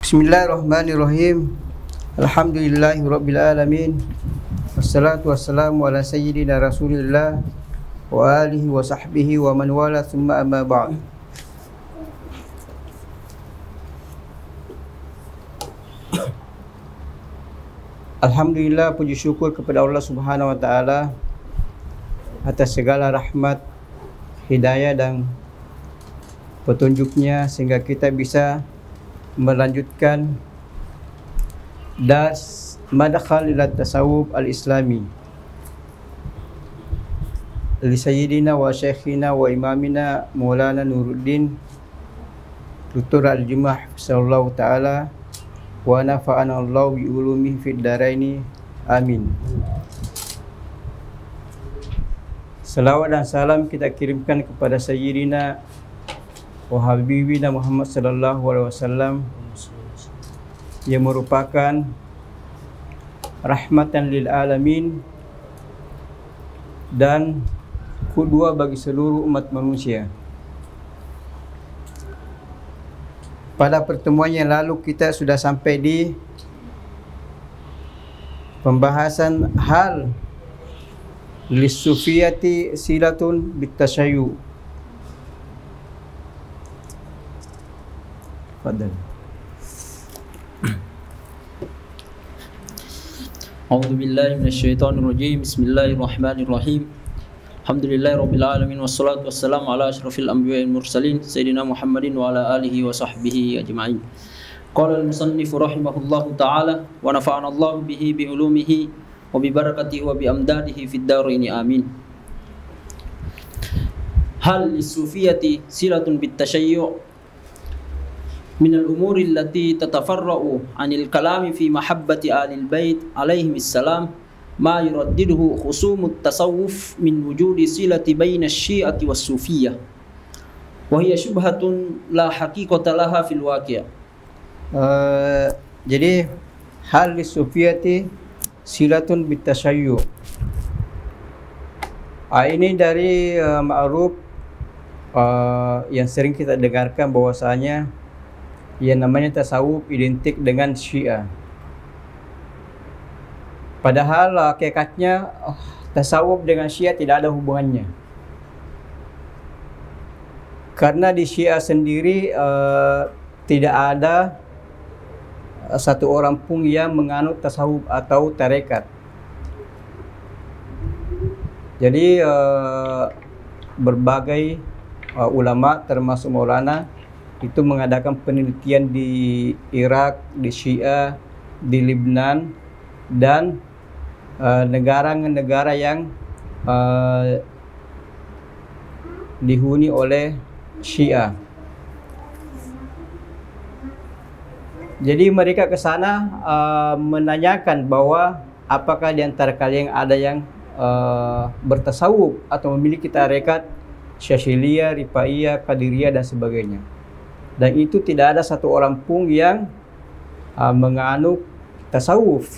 Bismillahirrahmanirrahim. Alhamdulillahirabbil alamin. Wassalatu wassalamu ala sayyidina Rasulillah wa alihi wa sahbihi wa man wala thumma amma ba'd. Alhamdulillah, puji syukur kepada Allah Subhanahu wa taala atas segala rahmat, hidayah dan petunjuknya sehingga kita bisa melanjutkan dars madkhal ila tasawuf al-islami li sayyidina wa syekhina wa imamina Maulana Nuruddin Dr. Al-Jumah sallallahu taala wa nafa'ana Allah bi ulumihi fid dharaini amin. Salawat dan salam kita kirimkan kepada sayyidina wa habibina Muhammad sallallahu alaihi wasallam yang merupakan rahmatan lil alamin dan qudwah bagi seluruh umat manusia. Pada pertemuan yang lalu kita sudah sampai di pembahasan hal lisufiyati silatun bitasayyu. Fadal. A'udzu billahi minasyaitonir rajim. Bismillahirrahmanirrahim. Alhamdulillahirabbil alamin wassalatu wassalamu ala asyrafil anbiya'i wal mursalin sayyidina Muhammadin wa ala alihi wa sahbihi ajma'in. Qala al-musannif rahimahullahu ta'ala wa nafa'ana Allah bihi bi ulumihi wa bi barakatihi wa bi amdadihi fid dharain amin. Hal lis-sufiyati silatun bit tashayyu' من الأمور التي تتفرع عن الكلام في محبة آل البيت عليهم السلام ما يردده خصوم التصوف من وجود صلة بين الشيعة والصوفية وهي شبهة لا حقيقة لها في الواقع. Jadi hal lisufiyati silatun bitasayyu. Ini dari ma'ruf yang sering kita dengarkan bahwasanya yang namanya tasawuf identik dengan Syiah. Padahal hakikatnya tasawuf dengan Syiah tidak ada hubungannya. Karena di Syiah sendiri tidak ada satu orang pun yang menganut tasawuf atau tarekat. Jadi berbagai ulama termasuk Maulana itu mengadakan penelitian di Irak, di Syiah, di Lebanon dan negara-negara yang dihuni oleh Syiah. Jadi mereka ke sana menanyakan bahwa apakah di antara kalian ada yang bertasawuf atau memiliki tarekat Syadziliyah, Rifaiyah, Qadiriyah dan sebagainya. Dan itu tidak ada satu orang pun yang menganut tasawuf.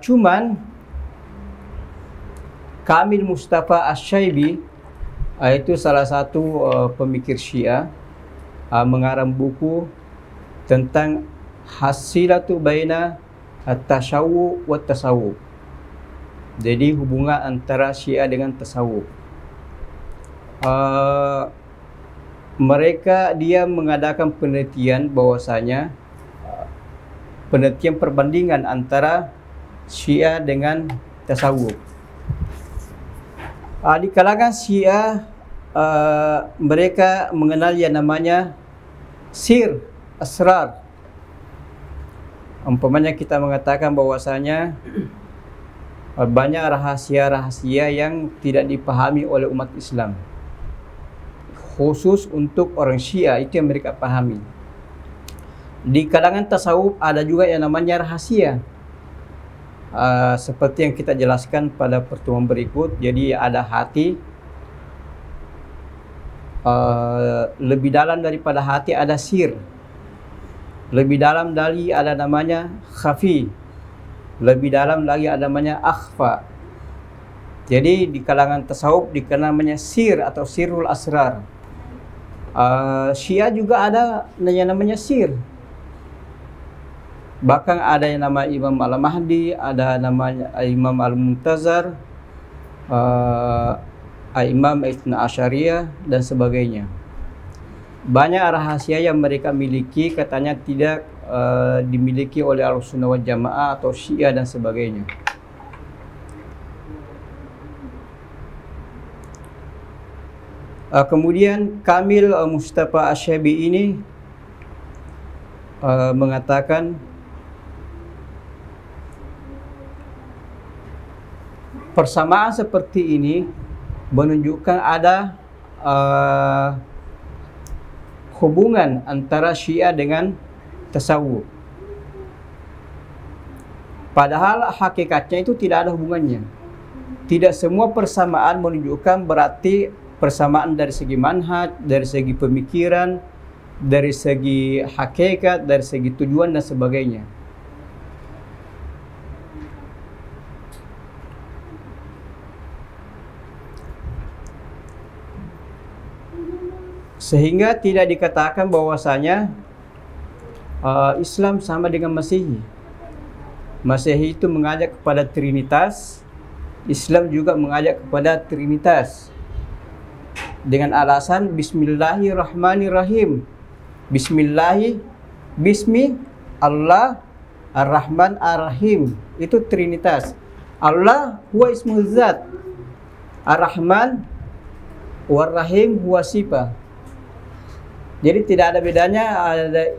Cuman Kamil Mustafa Asy-Syaibi itu salah satu pemikir Syiah mengarang buku tentang hasilatu baina at-tasyawwu wa tasawuf. Jadi hubungan antara Syiah dengan tasawuf. Dia mengadakan penelitian bahwasanya penelitian perbandingan antara Syiah dengan tasawuf. Di kalangan Syiah mereka mengenal yang namanya sir, asrar. Umpamanya kita mengatakan bahwasanya banyak rahasia-rahasia yang tidak dipahami oleh umat Islam. Khusus untuk orang Syiah itu yang mereka pahami. Di kalangan tasawuf ada juga yang namanya rahasia. Seperti yang kita jelaskan pada pertemuan berikut. Jadi ada hati. Lebih dalam daripada hati ada sir. Lebih dalam lagi ada namanya khafi. Lebih dalam lagi ada namanya akhfa. Jadi di kalangan tasawuf dikenal namanya sir atau sirul asrar. Syiah juga ada yang namanya Sir. Bahkan ada yang nama Imam Al-Mahdi, ada namanya Imam Al-Muntazar, Imam Ithna Asyariyah dan sebagainya. Banyak rahasia yang mereka miliki katanya tidak dimiliki oleh Ahlussunnah wal Jamaah atau Syiah dan sebagainya. Kemudian Kamil Mustafa Asy-Syafi'i ini mengatakan persamaan seperti ini menunjukkan ada hubungan antara Syiah dengan tasawuf. Padahal hakikatnya itu tidak ada hubungannya. Tidak semua persamaan menunjukkan berarti persamaan dari segi manhaj, dari segi pemikiran, dari segi hakikat, dari segi tujuan dan sebagainya. Sehingga tidak dikatakan bahwasanya Islam sama dengan Masehi. Masehi itu mengajak kepada Trinitas, Islam juga mengajak kepada Trinitas. Dengan alasan Bismillahirrahmanirrahim. Bismi Allah Ar-Rahman Ar-Rahim. Itu Trinitas. Allah huwa ismuh zat. Ar-Rahman War-Rahim huwa sifah. Jadi tidak ada bedanya ada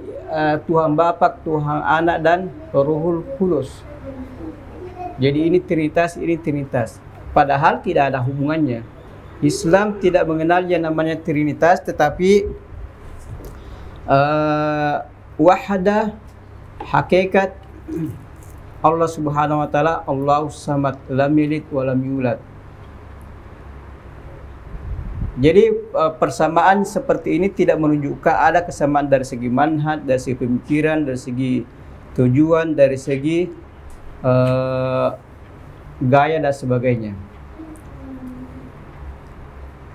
Tuhan Bapa, Tuhan Anak dan Ruhul Qudus. Jadi ini Trinitas. Padahal tidak ada hubungannya. Islam tidak mengenal yang namanya Trinitas, tetapi wahadah hakikat Allah Subhanahu wa taala, Allahus Samad, lam yalid wa lam yulad. Jadi persamaan seperti ini tidak menunjukkan ada kesamaan dari segi manhaj, dari segi pemikiran, dari segi tujuan, dari segi gaya dan sebagainya.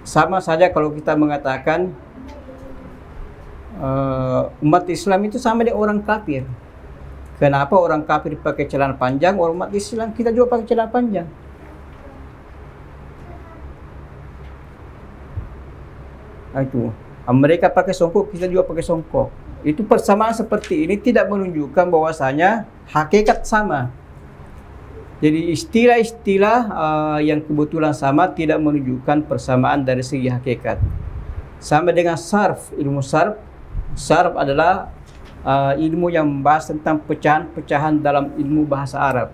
Sama saja kalau kita mengatakan umat Islam itu sama dengan orang kafir. Kenapa orang kafir pakai celana panjang, orang umat Islam kita juga pakai celana panjang? Itu mereka pakai songkok, kita juga pakai songkok. Itu persamaan seperti ini tidak menunjukkan bahwasanya hakikat sama. Jadi istilah-istilah yang kebetulan sama tidak menunjukkan persamaan dari segi hakikat. Sama dengan sarf, ilmu sarf. Sarf adalah ilmu yang membahas tentang pecahan-pecahan dalam ilmu bahasa Arab.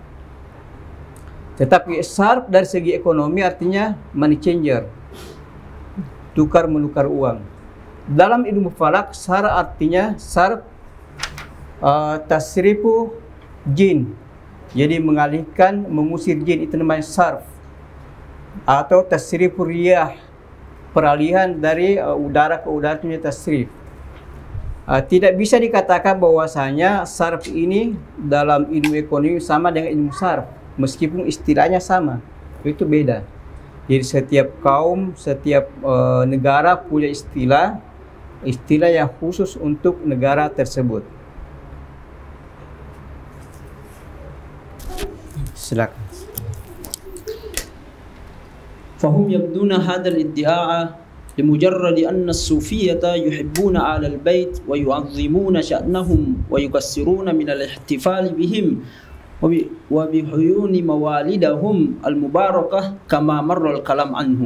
Tetapi sarf dari segi ekonomi artinya money changer, tukar menukar uang. Dalam ilmu falak, sarf artinya tasrifu jin. Jadi mengalihkan, mengusir jin, itu namanya sarf. Atau tasrifu riyah, peralihan dari udara ke udara, itu tasrif. Tidak bisa dikatakan bahwasanya sarf ini dalam ilmu ekonomi sama dengan ilmu sarf, meskipun istilahnya sama. Itu beda. Jadi setiap kaum, setiap negara punya istilah yang khusus untuk negara tersebut. Silakan. فهم يبدون هذا الادعاء لمجرد أن الصوفية يحبون آل البيت ويعظمون شأنهم ويكسرون من الاحتفال بهم وبحيون موالدهم المباركة كما مر الكلام عنه.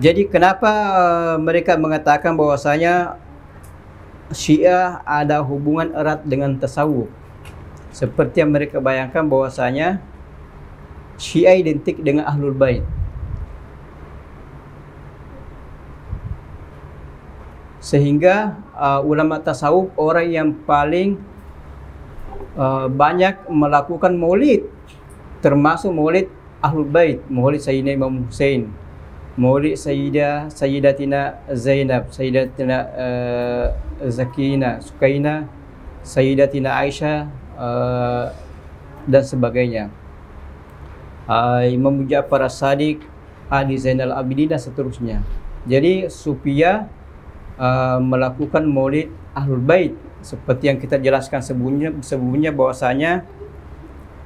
Jadi kenapa mereka mengatakan bahwasanya Syiah ada hubungan erat dengan tasawuf? Seperti yang mereka bayangkan bahwasanya Syiah identik dengan Ahlul Bait. Sehingga ulama tasawuf orang yang paling banyak melakukan maulid, termasuk maulid Ahlul Bait, maulid Sayyidina Imam Hussein, maulid Sayyidatina Zainab, Sayyidatina Zakina, Sukaina, Sayyidatina Aisyah dan sebagainya. Imam Ja'far As-Sadiq, Ali Zainal Abidin dan seterusnya. Jadi Sufiyah melakukan maulid Ahlul Bait seperti yang kita jelaskan sebelumnya bahwasanya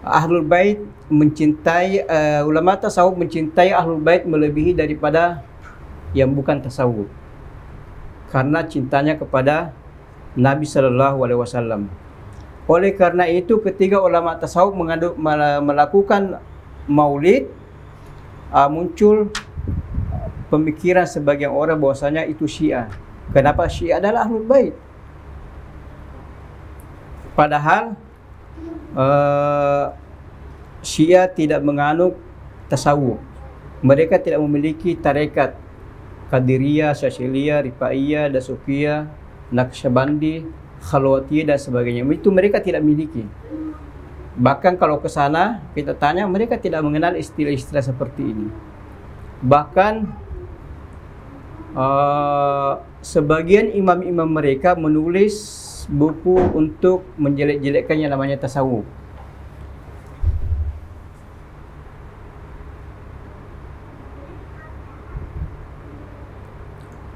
Ahlul Bait mencintai ulama tasawuf mencintai Ahlul Bait melebihi daripada yang bukan tasawuf karena cintanya kepada Nabi sallallahu alaihi wasallam. Oleh karena itu ketika ulama tasawuf melakukan maulid muncul pemikiran sebagian orang bahwasanya itu Syiah. Kenapa? Syiah adalah Ahlul Bait. Padahal Syiah tidak menganut tasawuf. Mereka tidak memiliki tarekat Qadiriyah, Syadziliyah, Rifaiyah, Dasufiyah, Naqsyabandi, Khalwatiyah dan sebagainya. Itu mereka tidak miliki. Bahkan kalau ke sana kita tanya, mereka tidak mengenal istilah-istilah seperti ini. Bahkan sebagian imam-imam mereka menulis buku untuk menjelek-jelekkan yang namanya tasawuf.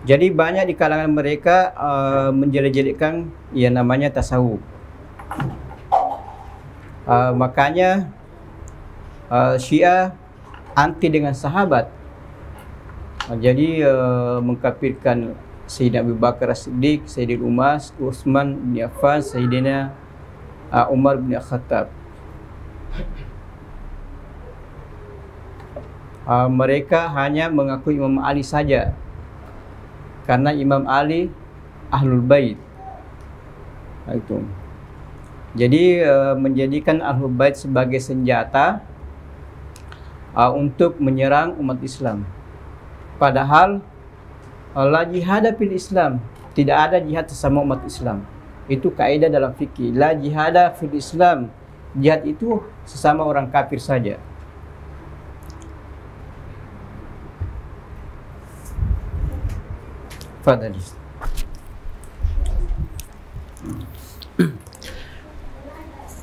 Jadi banyak di kalangan mereka menjelek-jelekkan yang namanya tasawuf. Makanya Syiah anti dengan sahabat. Jadi mengkafirkan Sayyidina Abu Bakar As-Siddiq, Sayyidina Umar, Utsman bin Affan, Sayyidina Umar bin Khattab. Mereka hanya mengakui Imam Ali saja, karena Imam Ali Ahlul Bait. Itu. Jadi menjadikan Ahlul Bait sebagai senjata untuk menyerang umat Islam. Padahal la jihad fil Islam, tidak ada jihad sesama umat Islam. Itu kaidah dalam fikih. La jihad fil Islam, jihad itu sesama orang kafir saja. Fadhali.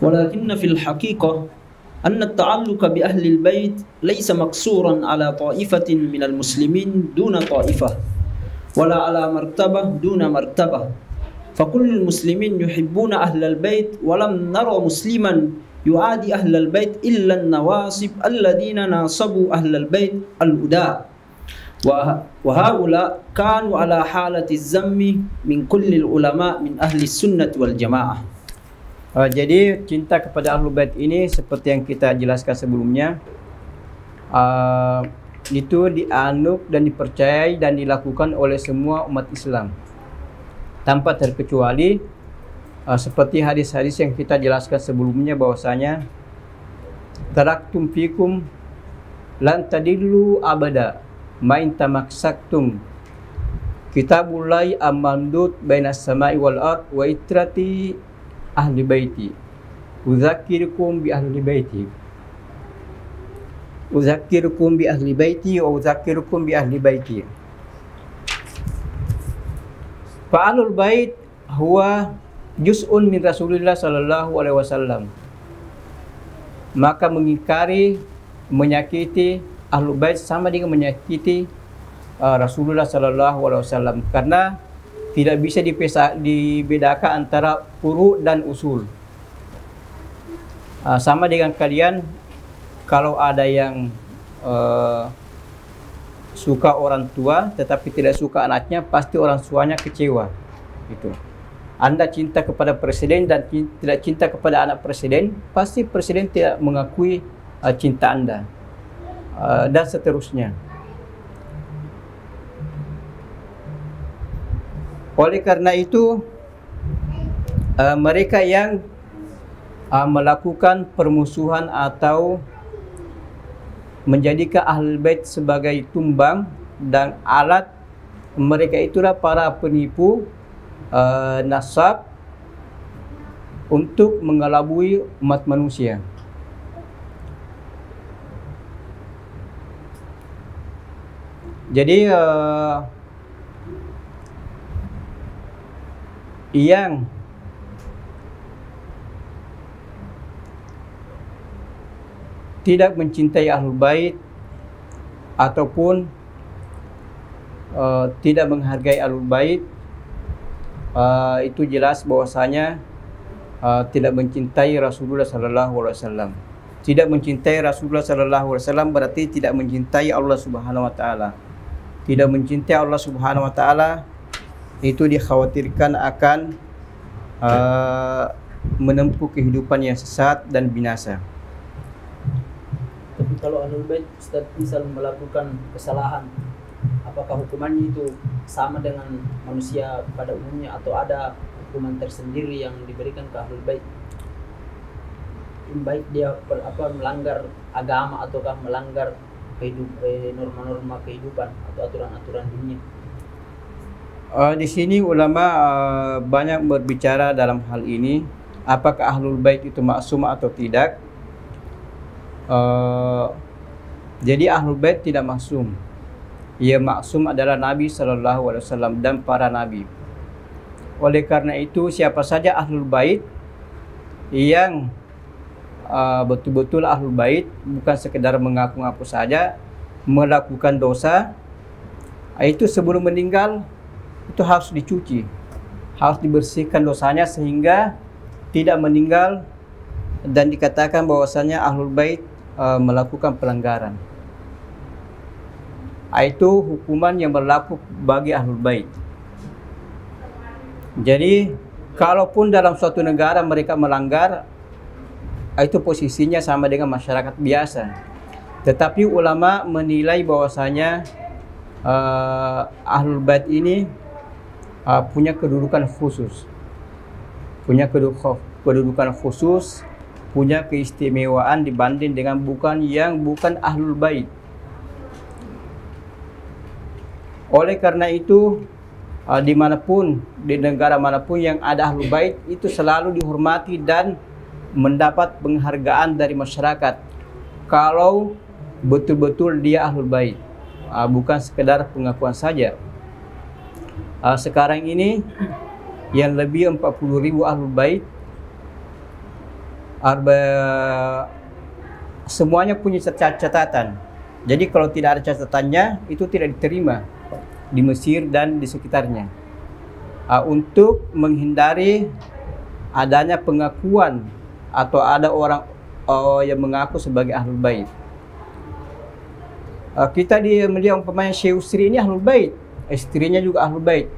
ولكن في الحقيقة أن التعلق بأهل البيت ليس مقصورا على طائفة من المسلمين دون طائفة ولا على مرتبة دون مرتبة، فكل المسلمين يحبون أهل البيت، ولم نرى مسلما يعادي أهل البيت إلا النواصب الذين ناصبوا أهل البيت الأداء، وهؤلاء كانوا على حالة الذم من كل العلماء من أهل السنة والجماعة. Jadi cinta kepada Ahlul Bait ini seperti yang kita jelaskan sebelumnya, itu dianut dan dipercayai dan dilakukan oleh semua umat Islam tanpa terkecuali, seperti hadis-hadis yang kita jelaskan sebelumnya bahwasanya taraktum fikum lan tadillu abada ma in tamassaktum kitabullahi amandut bainas samai wal ard wa itrati ahli baiti uzakirukum bi ahli baiti uzakirukum bi ahli baiti wa uzakirukum bi ahli baiti. Fa ahlul bait huwa juz'un min Rasulillah sallallahu alaihi wasallam. Maka mengingkari, menyakiti ahlul bait sama dengan menyakiti Rasulullah sallallahu alaihi wasallam, karena tidak bisa dibedakan antara furu' dan usul. Sama dengan kalian, kalau ada yang suka orang tua tetapi tidak suka anaknya, pasti orang tuanya kecewa. Gitu. Anda cinta kepada presiden dan tidak cinta kepada anak presiden, pasti presiden tidak mengakui cinta Anda, dan seterusnya. Oleh karena itu, mereka yang melakukan permusuhan atau menjadikan Ahlul Bait sebagai tumbang dan alat, mereka itulah para penipu nasab untuk mengelabui umat manusia. Jadi yang tidak mencintai Ahlul Bait ataupun tidak menghargai Ahlul Bait, itu jelas bahwasanya tidak mencintai Rasulullah sallallahu alaihi wasallam. Tidak mencintai Rasulullah sallallahu alaihi wasallam berarti tidak mencintai Allah Subhanahu wa taala. Tidak mencintai Allah Subhanahu wa taala itu dikhawatirkan akan menempuh kehidupan yang sesat dan binasa. Tapi kalau Ahlul Bait Ustaz misal melakukan kesalahan, apakah hukumannya itu sama dengan manusia pada umumnya atau ada hukuman tersendiri yang diberikan ke Ahlul Bait? Baik dia melanggar agama ataukah melanggar norma-norma kehidupan atau aturan-aturan dunia. Di sini ulama banyak berbicara dalam hal ini, apakah Ahlul Bait itu maksum atau tidak. Jadi Ahlul Bait tidak maksum. Ia maksum adalah Nabi sallallahu alaihi wasallam dan para nabi. Oleh karena itu, siapa saja Ahlul Bait yang betul-betul Ahlul Bait, bukan sekedar mengaku-ngaku saja, melakukan dosa, itu sebelum meninggal itu harus dicuci, harus dibersihkan dosanya sehingga tidak meninggal dan dikatakan bahwasanya Ahlul Bait melakukan pelanggaran. Itu hukuman yang berlaku bagi Ahlul Bait. Jadi kalaupun dalam suatu negara mereka melanggar, itu posisinya sama dengan masyarakat biasa. Tetapi ulama menilai bahwasanya Ahlul Bait ini punya kedudukan khusus. Punya kedudukan khusus, punya keistimewaan dibanding dengan bukan Ahlul Bait. Oleh karena itu, dimanapun, di negara manapun yang ada Ahlul Bait itu selalu dihormati dan mendapat penghargaan dari masyarakat kalau betul-betul dia Ahlul Bait, bukan sekedar pengakuan saja. Sekarang ini yang lebih 40.000 Ahlul Bait, semuanya punya catatan. Jadi kalau tidak ada catatannya itu tidak diterima di Mesir dan di sekitarnya. Untuk menghindari adanya pengakuan atau ada orang yang mengaku sebagai Ahlul Bait. Kita melihat umpamanya Syekh Usri ini Ahlul Bait, istrinya juga Ahlul Bait.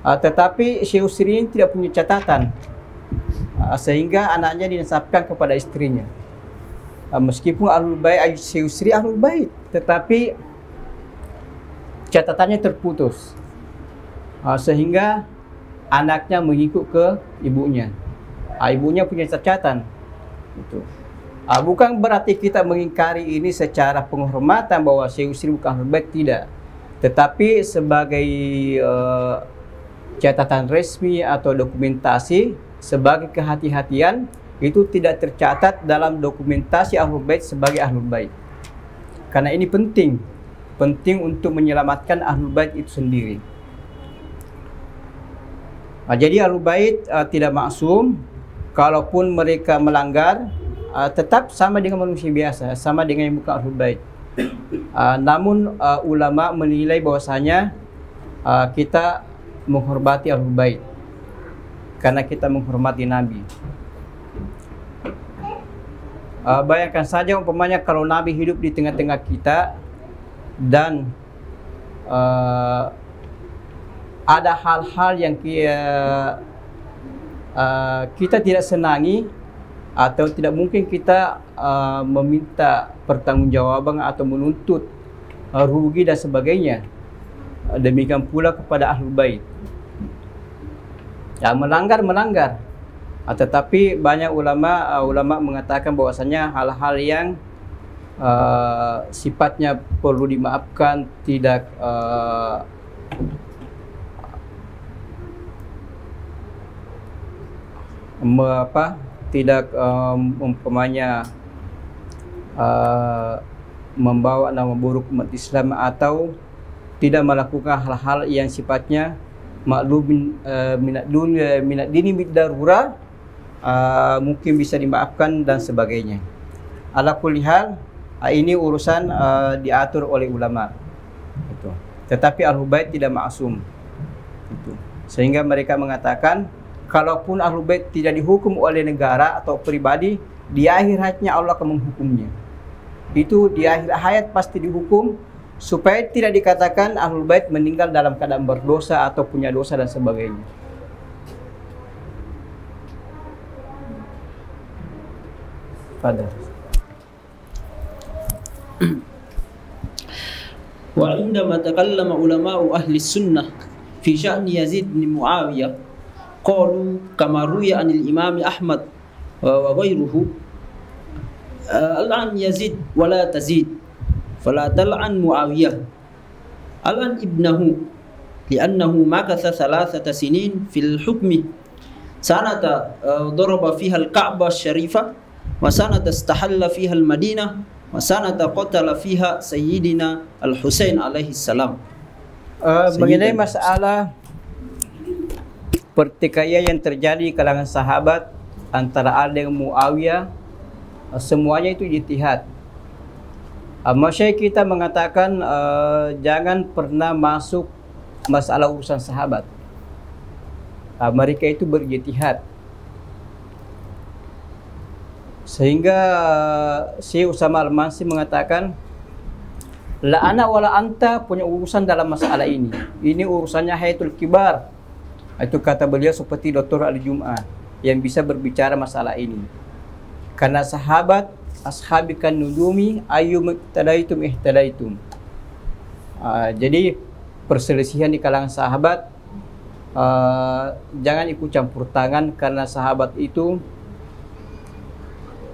Tetapi Syekh Usri ini tidak punya catatan, sehingga anaknya dinasabkan kepada istrinya. Meskipun Ahlul Bait, Syekh Usri Ahlul Bait, tetapi catatannya terputus, sehingga anaknya mengikut ke ibunya. Ibunya punya catatan. Itu. Bukan berarti kita mengingkari ini secara penghormatan bahwa Syekh Usri bukan Ahlul Bait, tidak. Tetapi sebagai catatan resmi atau dokumentasi, sebagai kehati-hatian, itu tidak tercatat dalam dokumentasi Ahlul Bait sebagai Ahlul Bait. Karena ini penting untuk menyelamatkan Ahlul Bait itu sendiri. Jadi Ahlul Bait tidak maksum. Kalaupun mereka melanggar, tetap sama dengan manusia biasa, sama dengan yang bukan Ahlul Bait. Namun ulama menilai bahwasanya kita menghormati Ahlul Bait karena kita menghormati Nabi. Bayangkan saja umpamanya kalau Nabi hidup di tengah-tengah kita dan ada hal-hal yang kita tidak senangi atau tidak mungkin kita meminta pertanggungjawaban atau menuntut rugi dan sebagainya. Demikian pula kepada Ahlul Bait. Ya, melanggar. Tetapi banyak ulama mengatakan bahwasanya hal-hal yang sifatnya perlu dimaafkan, tidak umpamanya membawa nama buruk umat Islam atau tidak melakukan hal-hal yang sifatnya maklum minad dini bidarura, mungkin bisa dimaafkan dan sebagainya. Ala kulli hal, ini urusan diatur oleh ulama. Itu. Tetapi Ahlul Bait tidak maksum. Itu. Sehingga mereka mengatakan, kalaupun Ahlul Bait tidak dihukum oleh negara atau pribadi, di akhir hayatnya Allah akan menghukumnya. Itu di akhir hayat pasti dihukum, supaya tidak dikatakan Ahlul Bait meninggal dalam keadaan berdosa atau punya dosa dan sebagainya. Fadhal. وعندما تكلم علماء أهل السنة في شأن يزيد بن معاوية قالوا كما روي عن الإمام أحمد وغيره الآن يزيد ولا تزيد فلا تلعن معاوية الآن ابنه لأنه مكث 3 سنين في الحكم سنة ضرب فيها الكعبة الشريفة وسنة استحل فيها المدينة وسنة قتل فيها سيدنا الحسين عليه السلام. Mengenai masalah pertikaian yang terjadi di kalangan sahabat antara Ali dan Muawiyah, semuanya itu ijtihad. Masyayikh kita mengatakan jangan pernah masuk masalah urusan sahabat. Mereka itu berijtihad. Sehingga Syekh Usama Al-Mansi mengatakan, la ana wala anta punya urusan dalam masalah ini. Ini urusannya hayatul kibar. Itu kata beliau seperti Dr. Ali Jum'ah yang bisa berbicara masalah ini. Karena sahabat ashabikan nujumi ayyum ihtadaitum ihtadaitum. Jadi perselisihan di kalangan sahabat jangan ikut campur tangan, karena sahabat itu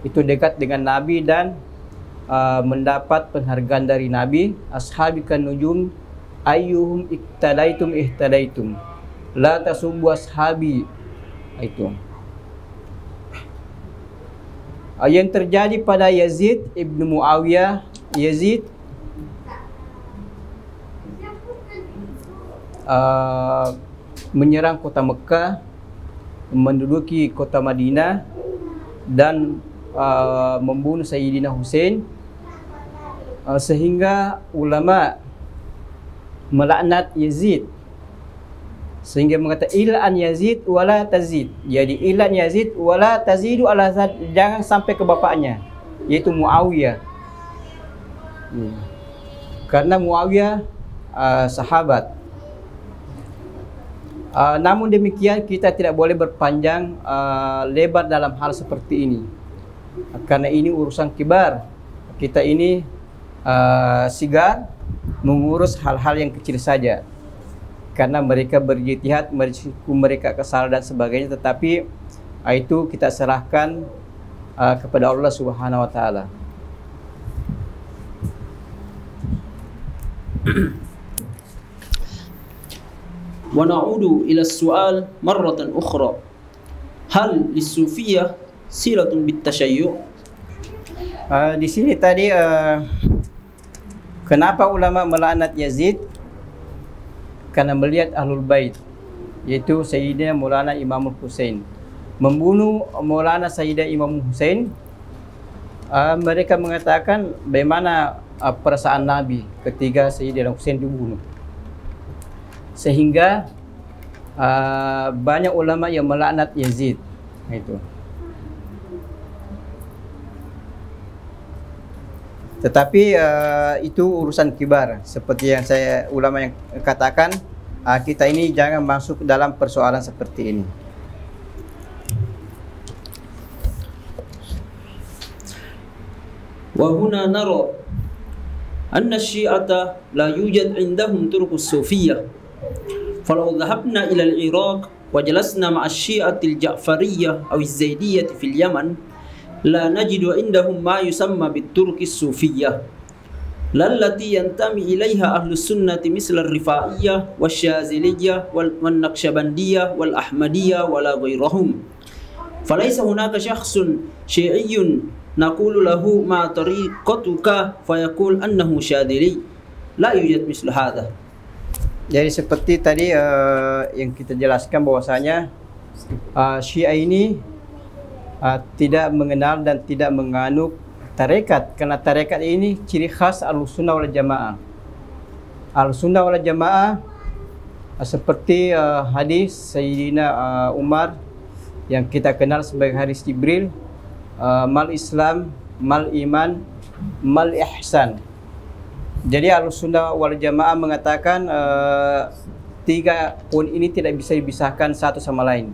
dekat dengan Nabi dan mendapat penghargaan dari Nabi. Ashabikan nujum ayyuhum ihtadaitum ihtadaitum la tasubbu ashabi. Itu yang terjadi pada Yazid ibnu Muawiyah. Yazid menyerang kota Mekah, menduduki kota Madinah dan membunuh Sayyidina Husain, sehingga ulama melaknat Yazid, sehingga mengata ilan Yazid wala tazid. Jadi ilan Yazid wala tazidu ala zad, jangan sampai ke bapaknya, yaitu Muawiyah. Karena Muawiyah sahabat. Namun demikian kita tidak boleh berpanjang lebar dalam hal seperti ini, karena ini urusan kibar. Kita ini sigar mengurus hal-hal yang kecil saja, karena mereka berijtihad, mereka kesalahan dan sebagainya. Tetapi itu kita serahkan kepada Allah Subhanahu wa taala. Wa na'udu ila as-su'al marratan ukhra. Hal lis-sufiyah silatun bit-tashayyu'? Di sini tadi kenapa ulama melaknat Yazid? Karena melihat Ahlul Bait, yaitu Sayyidina Maulana Imam Husain, membunuh Maulana Sayyidina Imam Husain. Mereka mengatakan bagaimana perasaan Nabi ketika Sayyidina Husain dibunuh. Sehingga banyak ulama yang melaknat Yazid. Itu. Tetapi itu urusan kibar. Seperti yang ulama yang katakan, kita ini jangan masuk dalam persoalan seperti ini. Wa huna nara anna asy-syi'ata la yujad 'indahum turuqus sufiyyah. Falau dhahabna ila al-Iraq wa jalasna ma'a asy-syi'ati al-Ja'fariyah aw az-Zaidiyyah fil Yaman la najidu 'indahum ma yusamma bit-turuqis sufiyyah lallati yantami ilaiha ahlus sunnati misla ar-Rifa'iyyah wasyaziliyyah wan-Naqsyabandiyah wal-Ahmadiyyah wala ghairahum. Falaysa hunaka syakhsun syi'iyyun naqulu lahu ma tariqatuka fayaqul annahu syadili. La yujad mislu hadha. Jadi seperti tadi yang kita jelaskan bahwasanya Syiah ini tidak mengenal dan tidak menganut tarekat, karena tarekat ini ciri khas Ahlussunnah wal Jamaah. Ahlussunnah wal Jamaah seperti hadis Sayyidina Umar yang kita kenal sebagai hadis Jibril, mal Islam, mal iman, mal ihsan. Jadi Ahlussunnah wal Jamaah mengatakan tiga poin ini tidak bisa dipisahkan satu sama lain.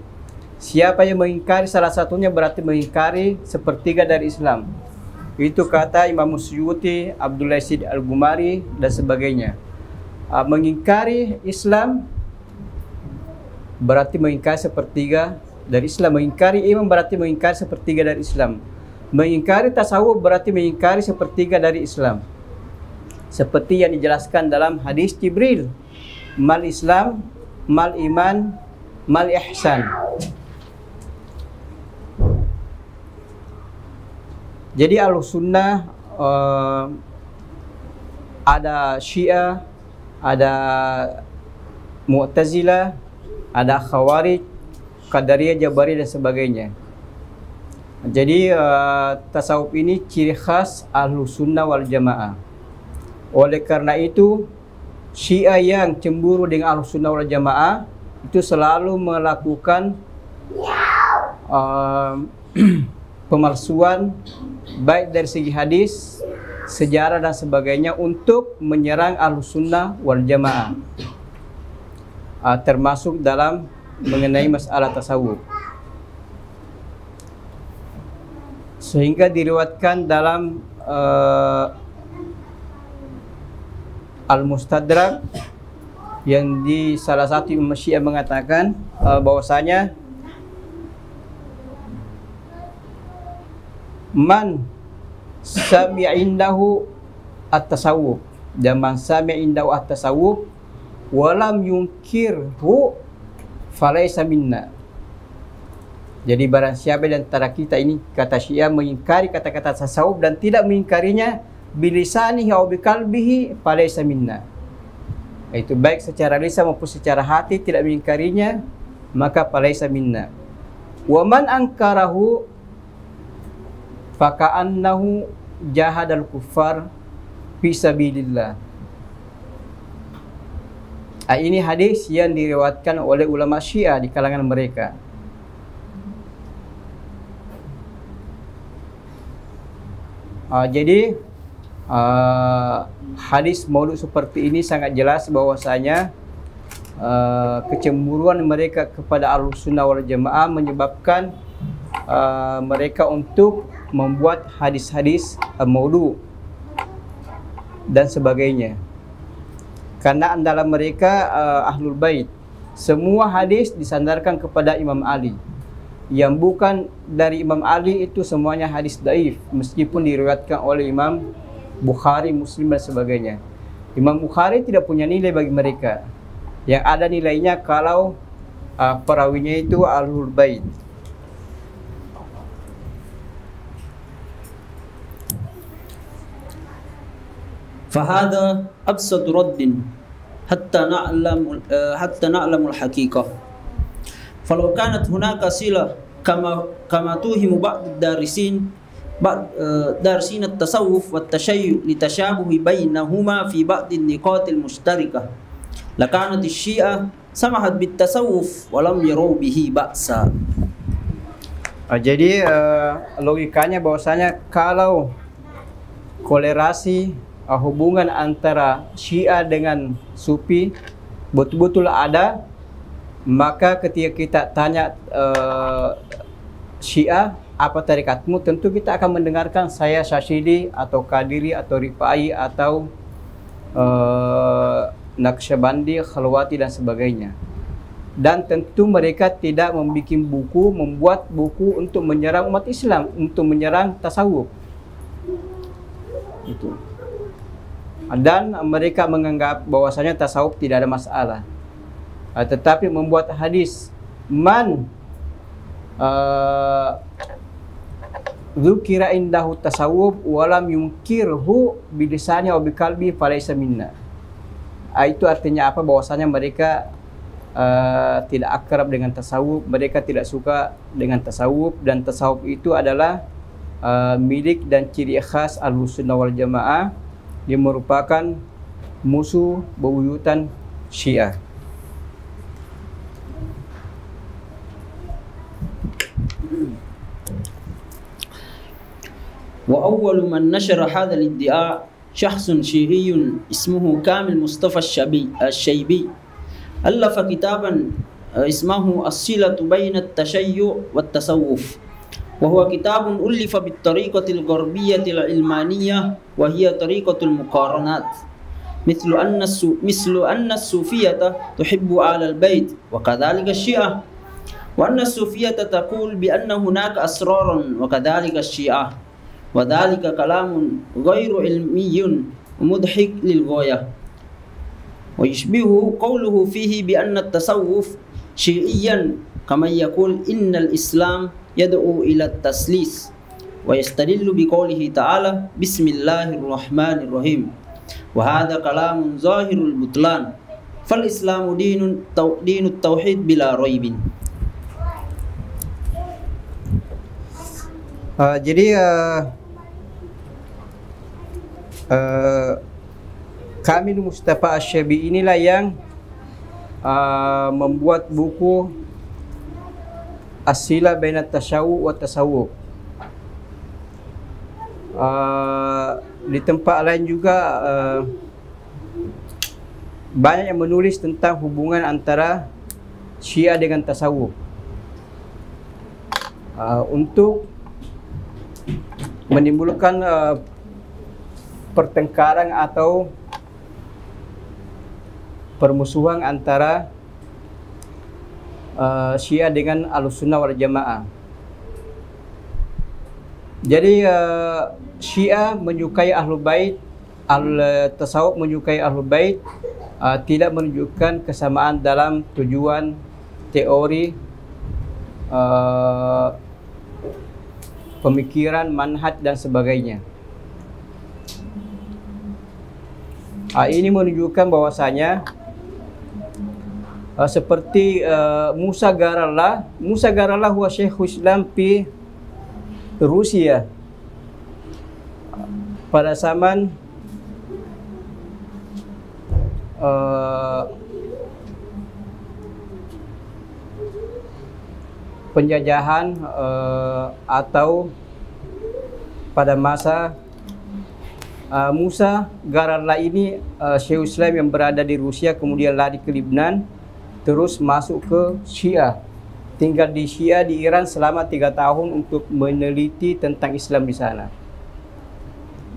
Siapa yang mengingkari salah satunya berarti mengingkari sepertiga dari Islam. Itu kata Imam Suyuti, Abdullah Sid Al-Gumari dan sebagainya. Mengingkari Islam berarti mengingkari sepertiga dari Islam. Mengingkari iman berarti mengingkari sepertiga dari Islam. Mengingkari tasawuf berarti mengingkari sepertiga dari Islam. Seperti yang dijelaskan dalam hadis Jibril, mal Islam, mal iman, mal ihsan. Jadi Ahlussunnah ada Syiah, ada Mu'tazilah, ada Khawarij, Qadariyah, Jabariyah dan sebagainya. Jadi tasawuf ini ciri khas Ahlussunnah wal Jamaah. Oleh karena itu Syiah yang cemburu dengan Ahlussunnah wal Jamaah itu selalu melakukan pemalsuan baik dari segi hadis, sejarah dan sebagainya untuk menyerang Ahlussunnah wal Jamaah, termasuk dalam mengenai masalah tasawuf. Sehingga diriwayatkan dalam Al-Mustadrak yang di salah satu Imam Syiah mengatakan bahwasanya man sami'a indahu at-tasawuf dan man sami'a indahu at-tasawuf walam yunkirhu falaysa minna. Jadi barang siapa di antara kita ini, kata Syiah, mengingkari kata-kata tasawuf dan tidak mengingkarinya bilisanihi aw biqalbihi falaysa minna. Itu baik secara lisan maupun secara hati tidak mengingkarinya, maka falaysa minna. Wa man ankarahu faka'annahu jahadal kuffar fi sabilillah. Ini hadis yang diriwayatkan oleh ulama Syiah di kalangan mereka. Jadi hadis maulud seperti ini sangat jelas bahwasanya kecemburuan mereka kepada Ahlussunnah wal Jamaah menyebabkan mereka untuk membuat hadis-hadis maulud dan sebagainya. Karena dalam mereka Ahlul Bait, semua hadis disandarkan kepada Imam Ali. Yang bukan dari Imam Ali itu semuanya hadis dhaif, meskipun diriwayatkan oleh Imam Bukhari, Muslim dan sebagainya. Imam Bukhari tidak punya nilai bagi mereka. Yang ada nilainya kalau perawinya itu Ahlul Bait. فهذا أبسط رد حتى نعلم الحقيقة. فلو كانت هناك صلة كما توهم بعض دارسين التصوف والتشيع لتشابه بينهما في بعض النقاط المشتركة لكانت الشيعة سمحت بالتصوف ولم يروا به بأسا. Jadi logikanya bahwasanya kalau kolerasi hubungan antara Syiah dengan Sufi betul-betul ada, maka ketika kita tanya Syiah, apa tarikatmu? Tentu kita akan mendengarkan saya Syadzili atau Qadiri atau Rifai atau Naqsyabandi, Khalwati dan sebagainya. Dan tentu mereka tidak membuat buku untuk menyerang umat Islam, untuk menyerang tasawuf. Itu. Dan mereka menganggap bahwasanya tasawuf tidak ada masalah. Tetapi membuat hadis man dzukira indahu tasawuf walam yunkirhu bilisani wa biqalbi falaysa minna. Itu artinya apa? Bahwasanya mereka tidak akrab dengan tasawuf, mereka tidak suka dengan tasawuf, dan tasawuf itu adalah milik dan ciri khas Ahlussunnah wal Jamaah. Dia merupakan musuh bebuyutan Syiah. وأول من نشر هذا الادعاء شخص شيعي اسمه كامل مصطفى الشيبي، ألف كتابا اسمه الصلة بين التشيع والتصوف، وهو كتاب ألف بالطريقة الغربية العلمانية وهي طريقة المقارنات، مثل أن الصوفية تحب آل البيت وكذلك الشيعة، وأن الصوفية تقول بأن هناك أسرارا وكذلك الشيعة، وذلك كلام غير علمي ومضحك للغاية. ويشبه قوله فيه بأن التصوف شيعيا كما يقول إن الإسلام يدعو إلى التسليس، ويستدل بقوله تعالى بسم الله الرحمن الرحيم، وهذا كلام ظاهر البطلان، فالإسلام دين التوحيد بلا ريب. Jadi Kamil Mustafa Asy-Syabi'i inilah yang membuat buku As-Silah Baina Tasyawu' wa Tasawwuf. Di tempat lain juga banyak yang menulis tentang hubungan antara Syiah dengan tasawuf, untuk menimbulkan pertengkaran atau permusuhan antara Syiah dengan Ahlussunnah wal Jamaah. Jadi Syiah menyukai Ahlul Bait, Tasawuf menyukai Ahlul Bait, tidak menunjukkan kesamaan dalam tujuan, teori, pemikiran, manhaj dan sebagainya. Ini menunjukkan bahwasanya seperti Musa Garallah huwa Syekhul Islam fi Rusia pada zaman penjajahan atau pada masa Musa Garallah ini, Syekhul Islam yang berada di Rusia kemudian lari ke Lebanon, terus masuk ke Syiah, tinggal di Syiah di Iran selama 3 tahun untuk meneliti tentang Islam di sana.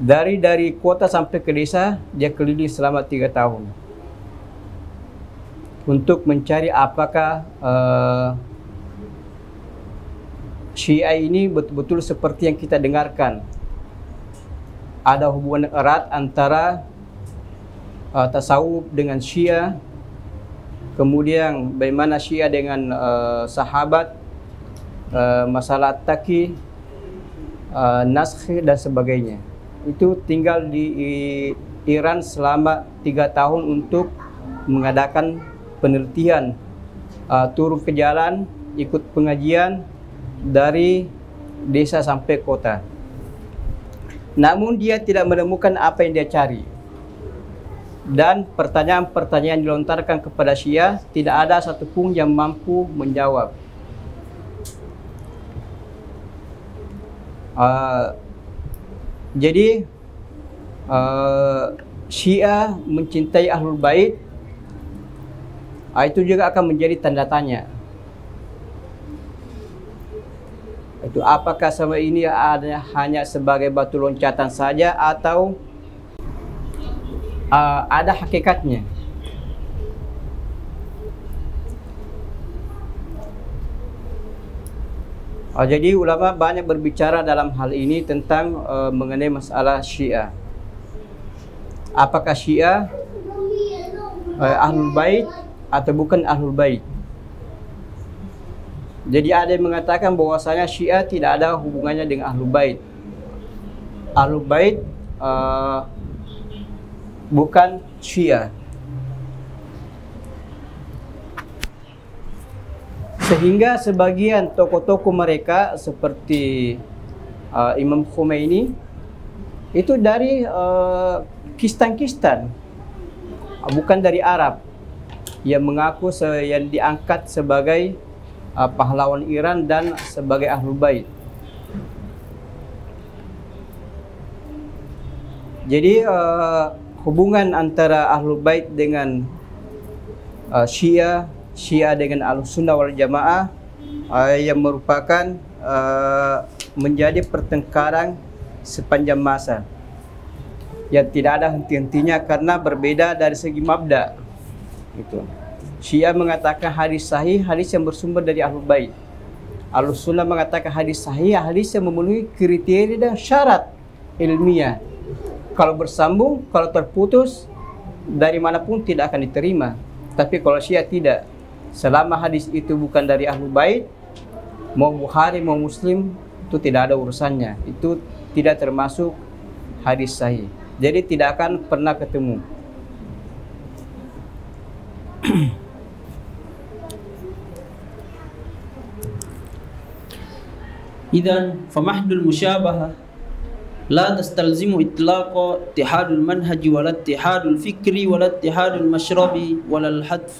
Dari kota sampai ke desa dia keliling selama 3 tahun untuk mencari apakah Syiah ini betul-betul seperti yang kita dengarkan, ada hubungan erat antara tasawuf dengan Syiah, kemudian bagaimana Syiah dengan sahabat, masalah taqi, naskh dan sebagainya. Itu tinggal di Iran selama 3 tahun untuk mengadakan penelitian, turun ke jalan, ikut pengajian dari desa sampai kota. Namun dia tidak menemukan apa yang dia cari. Dan pertanyaan-pertanyaan dilontarkan kepada Syiah tidak ada satupun yang mampu menjawab. Jadi Syiah mencintai Ahlul Bait, itu juga akan menjadi tanda tanya. Itu apakah sama ini ada hanya sebagai batu loncatan saja atau ada hakikatnya? Jadi ulama banyak berbicara dalam hal ini tentang mengenai masalah Syiah. Apakah Syiah Ahlul Bait atau bukan Ahlul Bait? Jadi ada yang mengatakan bahwasanya Syiah tidak ada hubungannya dengan Ahlul Bait. Ahlul Bait bukan Syiah. Sehingga sebagian tokoh-tokoh mereka seperti Imam Khomeini itu dari Kistan, bukan dari Arab, yang mengaku yang diangkat sebagai pahlawan Iran dan sebagai Ahlul Bait. Jadi hubungan antara Ahlul Bait dengan Syiah dengan Ahlussunnah wal Jamaah yang merupakan menjadi pertengkaran sepanjang masa yang tidak ada henti-hentinya karena berbeda dari segi mabda. Gitu. Syiah mengatakan hadis sahih, hadis yang bersumber dari Ahlul Bait. Ahlussunnah mengatakan hadis sahih, hadis yang memenuhi kriteria dan syarat ilmiah. Kalau bersambung, kalau terputus, dari manapun tidak akan diterima. Tapi kalau Syiah tidak. Selama hadis itu bukan dari Ahlul Bait, mau Bukhari, mau Muslim, itu tidak ada urusannya. Itu tidak termasuk hadis sahih. Jadi tidak akan pernah ketemu. إذن فمحض المشابهة لا تستلزم إطلاق اتحاد المنهج ولا اتحاد الفكر ولا اتحاد المشرب ولا الحذف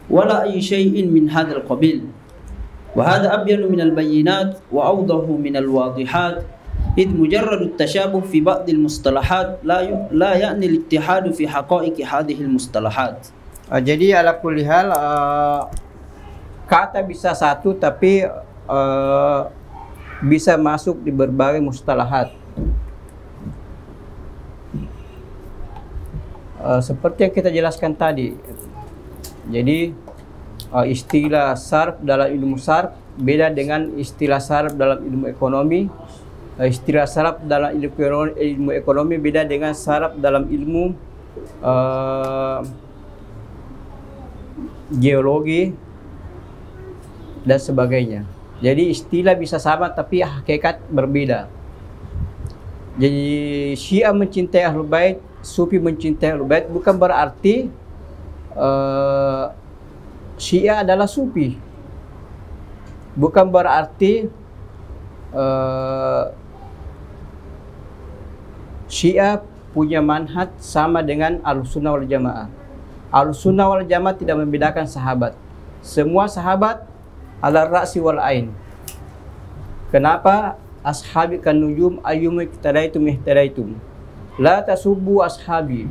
ولا أي شيء من هذا القبيل. وهذا أبين من البينات وأوضح من الواضحات، إذ مجرد التشابه في بعض المصطلحات لا يعني الاتحاد في حقائق هذه المصطلحات. Jadi ala kulli hal kata bisa satu tapi bisa masuk di berbagai mustalahat. Seperti yang kita jelaskan tadi. Jadi istilah sarf dalam ilmu sarf beda dengan istilah sarf dalam ilmu ekonomi. Istilah sarf dalam ilmu ekonomi beda dengan sarf dalam ilmu geologi dan sebagainya. Jadi istilah bisa sama tapi hakikat berbeda. Jadi Syiah mencintai Ahlul Bait, Sufi mencintai Ahlul Bait bukan berarti Syiah adalah Sufi. Bukan berarti Syiah punya manhaj sama dengan Ahlussunnah wal Jamaah. Ahlussunnah wal Jamaah tidak membedakan sahabat. Semua sahabat ala ra'si wal ain. Kenapa? Ashabi kan nujum ayyum iktadaitum ihtadaitum. La tasubbu ashabi.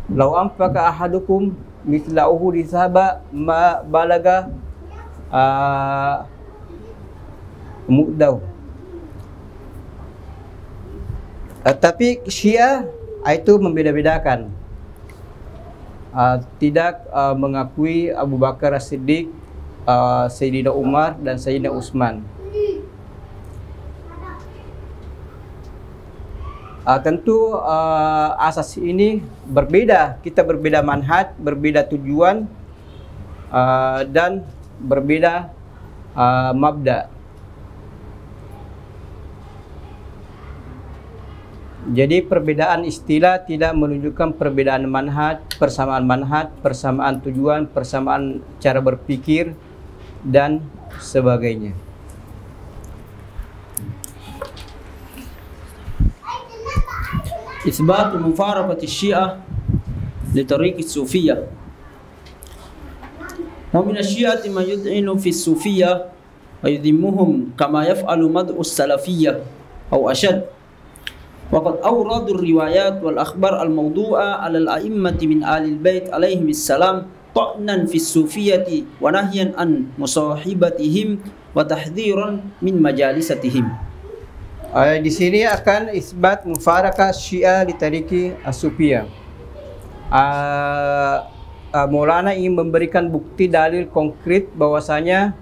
Law anfaqa ahadukum mithla uhudi dhahaba ma balaga mu'daw. Tapi Syiah itu membeda-bedakan. Tidak mengakui Abu Bakar As-Siddiq, Sayyidina Umar dan Sayyidina Utsman. Tentu asas ini berbeda. Kita berbeda manhaj, berbeda tujuan, dan berbeda mabda. Jadi perbedaan istilah tidak menunjukkan perbedaan manhaj, persamaan tujuan, persamaan cara berpikir dan sebagainya. إثبات مفارقة الشيعة لطريق الصوفية. ومن الشيعة من يطعن في الصوفية ويذمهم كما يفعل مدعو السلفية أو أشد. وقد أوردوا الروايات والأخبار الموضوعة على الأئمة من آل البيت عليهم السلام طعنا في الصوفية ونهيا عن مصاحبتهم وتحذيرا من مجالستهم. Di sini akan isbat mufarakah Syiah di tariki as-Sufiyah. Maulana ingin memberikan bukti dalil konkret bahwasanya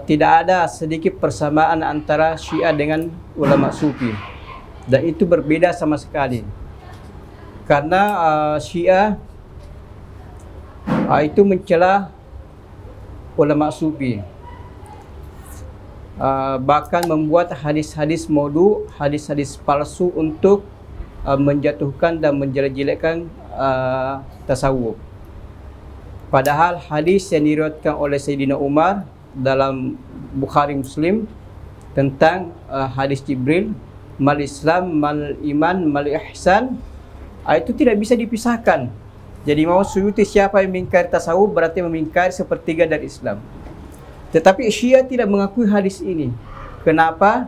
tidak ada sedikit persamaan antara Syiah dengan ulama Sufi. Dan itu berbeda sama sekali. Karena Syiah itu mencela ulama Sufi. Bahkan membuat hadis-hadis maudhu, hadis-hadis palsu untuk menjatuhkan dan menjelek-jelekkan tasawuf. Padahal hadis yang diriwayatkan oleh Sayyidina Umar dalam Bukhari Muslim tentang hadis Jibril, mal Islam, mal iman, mal ihsan, itu tidak bisa dipisahkan. Jadi Imam Suyuti, siapa yang mengingkari tasawuf berarti mengingkari sepertiga dari Islam. Tetapi Syiah tidak mengakui hadis ini. Kenapa?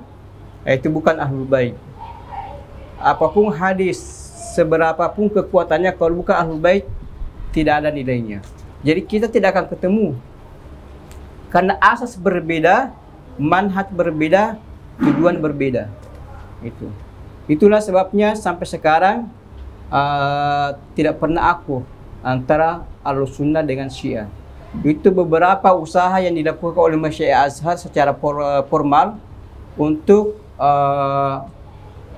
Itu bukan Ahlul Bait. Apapun hadis, seberapapun kekuatannya, kalau bukan Ahlul Bait, tidak ada nilainya. Jadi kita tidak akan ketemu. Karena asas berbeda, manhaj berbeda, tujuan berbeda. Itulah sebabnya sampai sekarang tidak pernah akur antara Ahlussunnah dengan Syiah. Itu beberapa usaha yang dilakukan oleh Masyaikh Azhar secara formal untuk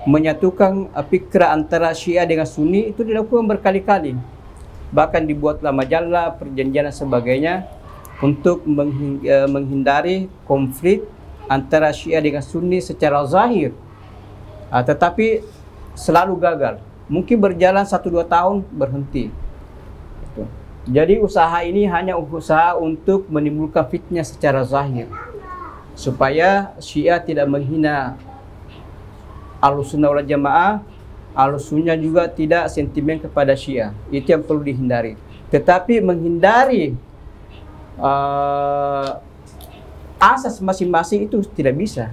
menyatukan pikiran antara Syiah dengan Sunni, itu dilakukan berkali-kali. Bahkan dibuatlah majalah, perjanjian dan sebagainya untuk menghindari konflik antara Syiah dengan Sunni secara zahir. Tetapi selalu gagal. Mungkin berjalan 1-2 tahun berhenti. Jadi usaha ini hanya usaha untuk menimbulkan fitnah secara zahir, supaya Syiah tidak menghina Ahlussunnah wal Jamaah, Ahlussunnah juga tidak sentimen kepada Syiah. Itu yang perlu dihindari. Tetapi menghindari asas masing-masing itu tidak bisa.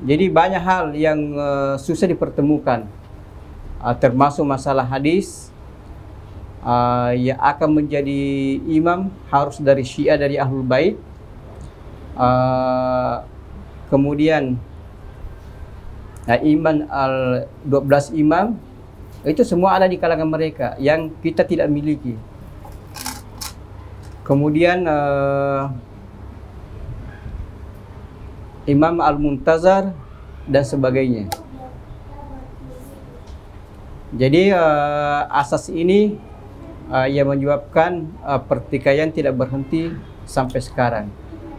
Jadi banyak hal yang susah dipertemukan, termasuk masalah hadis. Yang akan menjadi imam harus dari Syiah, dari Ahlul Bait. Kemudian iman 12 imam itu semua ada di kalangan mereka yang kita tidak miliki. Kemudian Imam Al-Muntazar dan sebagainya. Jadi asas ini yang menyebabkan pertikaian tidak berhenti sampai sekarang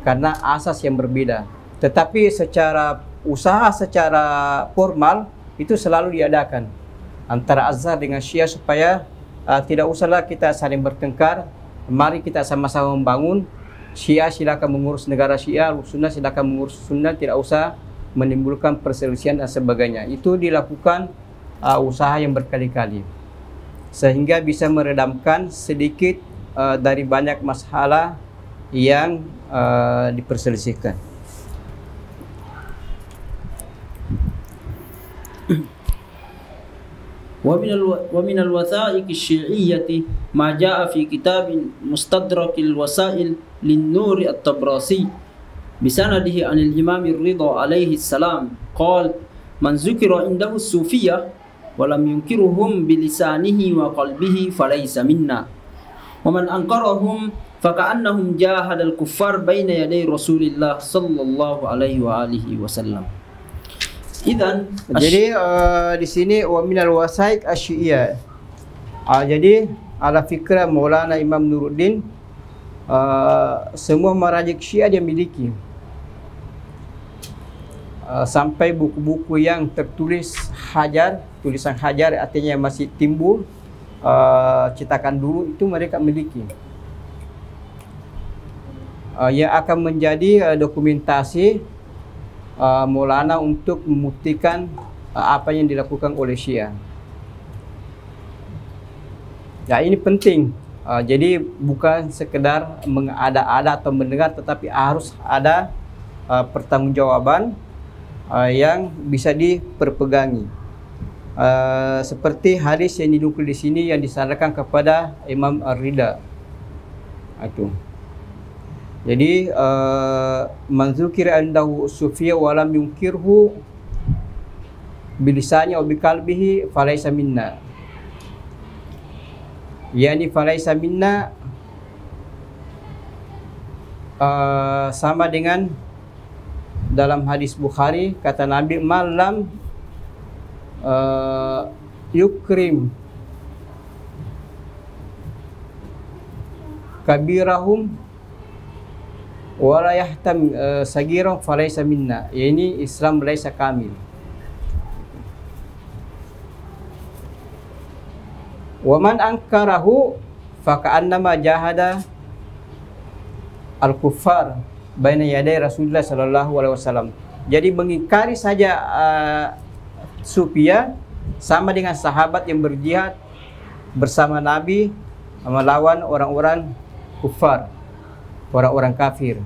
karena asas yang berbeda. Tetapi secara usaha, secara formal itu selalu diadakan antara Azhar dengan Syiah supaya tidak usahlah kita saling bertengkar. Mari kita sama-sama membangun. Syiah silakan mengurus negara Syiah, Sunnah silakan mengurus Sunnah, tidak usah menimbulkan perselisihan dan sebagainya. Itu dilakukan usaha yang berkali-kali sehingga bisa meredamkan sedikit dari banyak masalah yang diperselisihkan. ومن الوثائق الشيعية ما جاء في كتاب مستدرك الوسائل للنور الطبراسي بسنده عن الإمام الرضا عليه السلام قال: من ذكر عنده الصوفية ولم ينكرهم بلسانه وقلبه فليس منا، ومن أنكرهم فكأنهم جاهد الكفار بين يدي رسول الله صلى الله عليه وآله وسلم. Jadi di sini wa minal wasaik asyi'iyah. Jadi ala fikrah Maulana Imam Nuruddin, semua marajik Syiah dia miliki. Sampai buku-buku yang tertulis hajar, tulisan hajar artinya masih timbul cetakan dulu, itu mereka miliki. Yang akan menjadi dokumentasi Maulana untuk membuktikan apa yang dilakukan oleh Syiah. Ya, ini penting. Jadi bukan sekedar mengada-ada atau mendengar, tetapi harus ada pertanggungjawaban yang bisa diperpegangi. Seperti hadis yang dinukil di sini yang disandarkan kepada Imam Ar-Ridha. Itu. Jadi man dzukira indahu sufiyya wa lam yunkirhu bilisani aw biqalbihi falaysa minna. Yani falaysa minna sama dengan dalam hadis Bukhari kata Nabi, malam yukrim kabirahum wala yahtam sagiran falaysa minna. Ini Islam laisa kamil. Wa man ankarahu faka'annama jahada al-kuffar baina yaday Rasulullah sallallahu alaihi wasallam. Jadi mengingkari saja Sufiyah sama dengan sahabat yang berjihad bersama Nabi melawan orang-orang kufar, orang-orang kafir.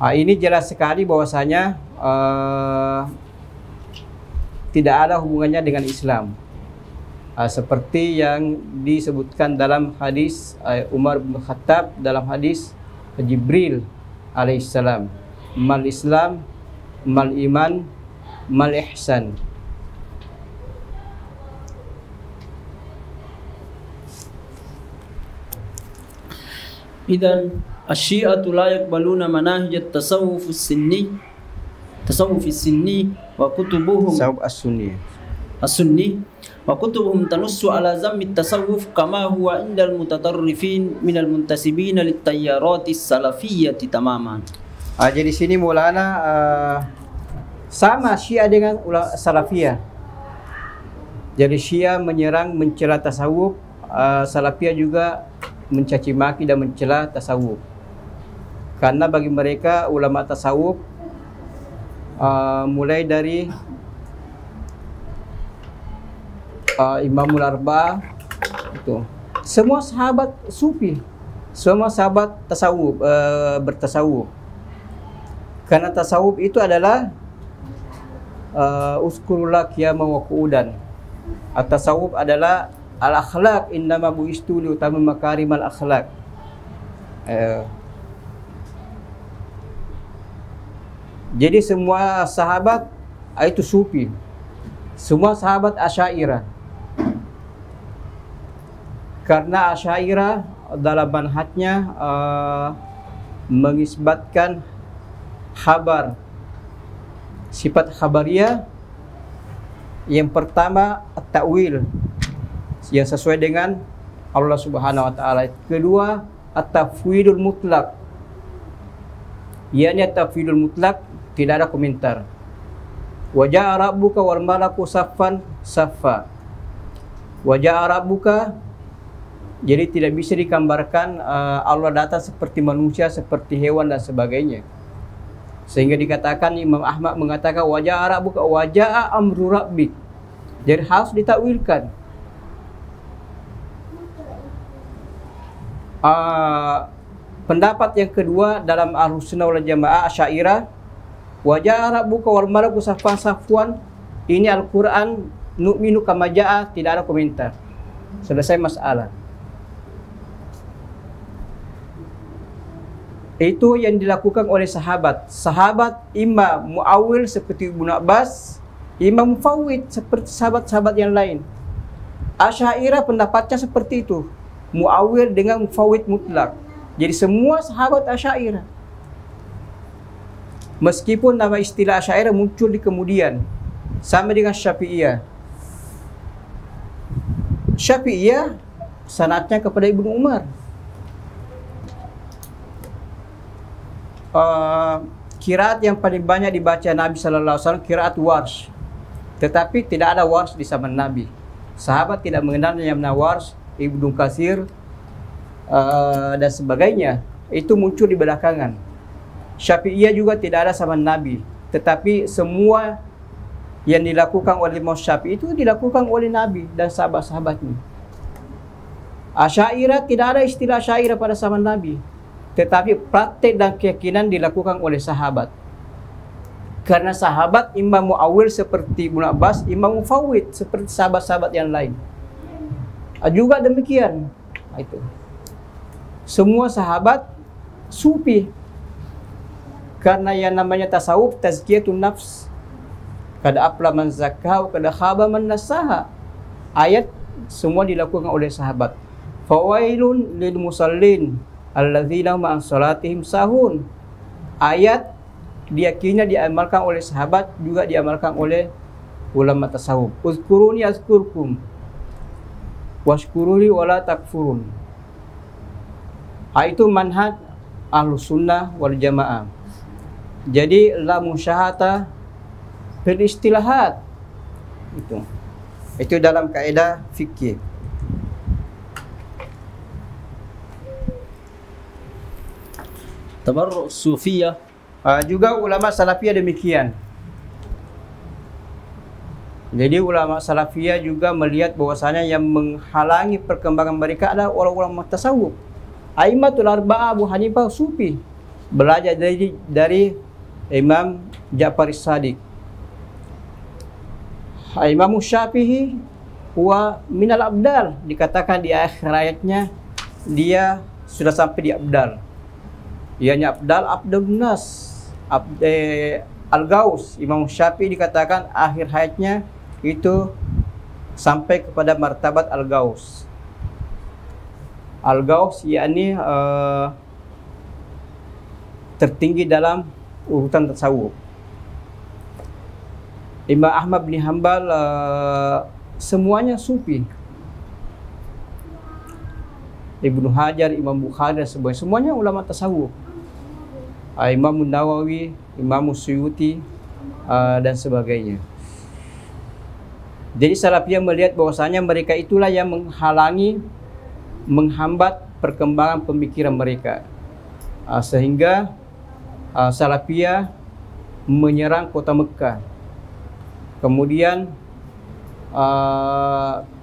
Ini jelas sekali bahwasanya tidak ada hubungannya dengan Islam. Seperti yang disebutkan dalam hadis Umar bin Khattab, dalam hadis Jibril alaihissalam, mal Islam, mal iman, mal ihsan. إذن الشيعة لا يقبلون مناهج التصوف السني وكتبهم Tasawuf as-sunni. السني وكتبهم تنص على ذم التصوف كما هو عند المتطرفين من المنتسبين للتيارات السلفية تماما. Jadi sini Maulana sama Syiah dengan Salafiyah. Jadi Syiah menyerang, mencela tasawuf, Salafiyah juga mencaci maki dan mencela tasawuf. Karena bagi mereka ulama tasawuf mulai dari Imamul Arba'ah itu semua sahabat sufi, semua sahabat tasawuf, bertasawuf. Karena tasawuf itu adalah uskurullah qiyamah wa qu'udan. At-tasawuf adalah al-akhlaq, innama bu'istu li utama makarimal akhlaq. Jadi semua sahabat itu sufi. Semua sahabat Asy'ariyah. Karena Asy'ariyah dalam manhajnya mengisbatkan khabar, sifat khabariyah. Yang pertama at-ta'wil, yang sesuai dengan Allah Subhanahu wa taala. Kedua, at-tafwidul mutlak. Yakni at-tafwidul mutlak, tidak ada komentar. Wa ja'a rabbuka wal malaku saffan saffa. Wa ja'a rabbuka, jadi tidak bisa digambarkan Allah datang seperti manusia, seperti hewan dan sebagainya. Sehingga dikatakan Imam Ahmad mengatakan wa ja'a rabbuka wa ja'a amru rabbik. Jadi harus ditakwilkan. Pendapat yang kedua dalam Ahlussunnah wal Jamaah Asy'ariyah, wa ja'a rabbuka wal malaku saffan safwan, ini Al-Qur'an nu'minu kama ja'a, tidak ada komentar. Selesai masalah. Itu yang dilakukan oleh sahabat. Sahabat imam mu'awil seperti Ibnu Abbas, imam mufawwid seperti sahabat-sahabat yang lain. Asy'ariyah pendapatnya seperti itu, mu'awil dengan mufawwid mutlak. Jadi semua sahabat Asy'ariyah. Meskipun nama istilah Asy'ariyah muncul di kemudian, sama dengan Syafi'iyah. Syafi'iyah sanadnya kepada Ibnu Umar. Qiraat yang paling banyak dibaca Nabi sallallahu alaihi wasallam qiraat Warsh. Tetapi tidak ada Warsh di zaman Nabi. Sahabat tidak mengenal yang namanya Warsh, Ibnu Katsir dan sebagainya. Itu muncul di belakangan. Syafi'iyah juga tidak ada zaman Nabi, tetapi semua yang dilakukan oleh Imam Syafi'i itu dilakukan oleh Nabi dan sahabat-sahabatnya. Asy'ariyah tidak ada istilah Asy'ariyah pada zaman Nabi, tetapi praktek dan keyakinan dilakukan oleh sahabat. Karena sahabat imam mu'awil seperti Ibnu Abbas, imam mufawwid seperti sahabat-sahabat yang lain. Juga demikian. Itu. Semua sahabat sufi. Karena yang namanya tasawuf tazkiyatun nafs. Kad afla man zakkaha, kad khaba man nassaha. Ayat semua dilakukan oleh sahabat. Fawailun lil musallin alladzina ma'an salatihim sahun. Ayat diyakini diamalkan oleh sahabat, juga diamalkan oleh ulama tasawuf. Uzkuruni azkurkum washkuruli wala takfurun. Itu manhaj Ahlussunnah wal Jamaah. Jadi la musyahata bil istilahat. Itu. Itu dalam kaidah fikih. Tabarru' Sufiyah. Juga ulama salafiyah demikian. Jadi ulama salafiyah juga melihat bahwasanya yang menghalangi perkembangan mereka adalah ulama tasawuf. A'immatul arba'ah Abu Hanifah sufi, belajar dari Imam Ja'far as-Sadiq. Imam Syafi'i huwa minal abdal, dikatakan di akhir ayatnya dia sudah sampai di abdal. Ianya abdul nas, al-gaus. Imam Syafi'i dikatakan akhir hayatnya itu sampai kepada martabat al-gaus. Al-gaus yakni tertinggi dalam urutan tasawuf. Imam Ahmad bin Hanbal semuanya sufi. Ibnu Hajar, Imam Bukhari dan semuanya ulama tasawuf. Imam Nawawi, Imam Suyuti dan sebagainya. Jadi salafiyah melihat bahwasanya mereka itulah yang menghambat perkembangan pemikiran mereka, sehingga salafiyah menyerang kota Mekah. Kemudian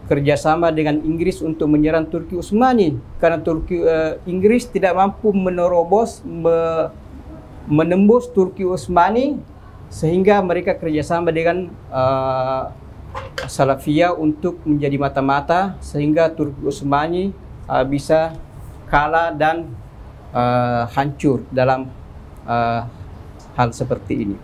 kerjasama dengan Inggris untuk menyerang Turki Utsmani, karena Inggris tidak mampu menembus Turki Utsmani, sehingga mereka kerjasama dengan salafiyah untuk menjadi mata-mata sehingga Turki Utsmani bisa kalah dan hancur dalam hal seperti ini.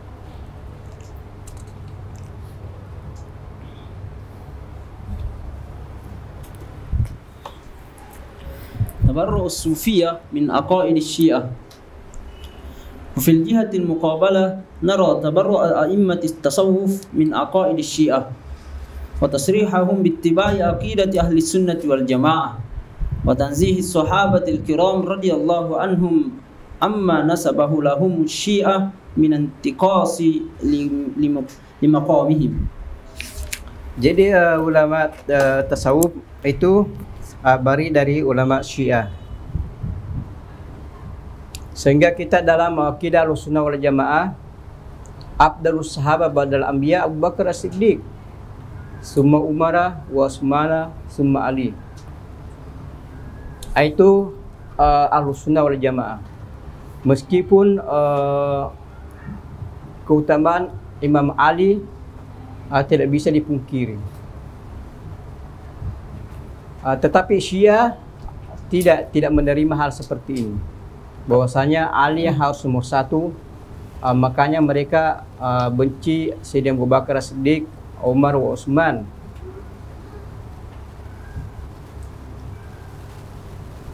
تبرؤ الصوفية من عقائد الشيعة. وفي الجهة المقابلة نرى تبرؤ أئمة التصوف من عقائد الشيعة وتصريحهم باتباع عقيدة أهل السنة والجماعة وتنزيه الصحابة الكرام رضي الله عنهم عما نسبه لهم الشيعة من انتقاص لمقامهم. Jadi ulama tasawuf itu bari dari ulama Syiah. Sehingga kita dalam akidah Ahlussunnah wal Jamaah, afdalus sahabat ba'dal anbiya Abu Bakar As-Siddiq, summa Umar wa Utsman, summa Ali. Itu Ahlussunnah wal Jamaah. Meskipun keutamaan Imam Ali tidak bisa dipungkiri, tetapi Syiah tidak menerima hal seperti ini, bahwasanya Ali harus nomor satu. Makanya mereka benci Sayyidina Abu Bakar As-Siddiq, Umar wa Utsman.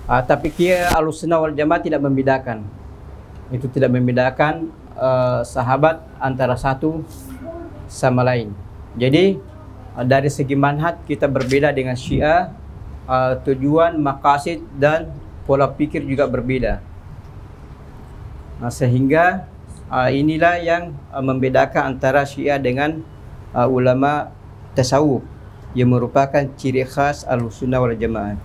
Tapi Ahlussunnah wal Jamaah tidak membedakan. Itu tidak membedakan sahabat antara satu sama lain. Jadi dari segi manhaj kita berbeda dengan Syiah. Tujuan, maqasid dan pola pikir juga berbeda. Sehingga inilah yang membedakan antara Syiah dengan ulama tasawuf, yang merupakan ciri khas Ahlussunnah wal Jamaah.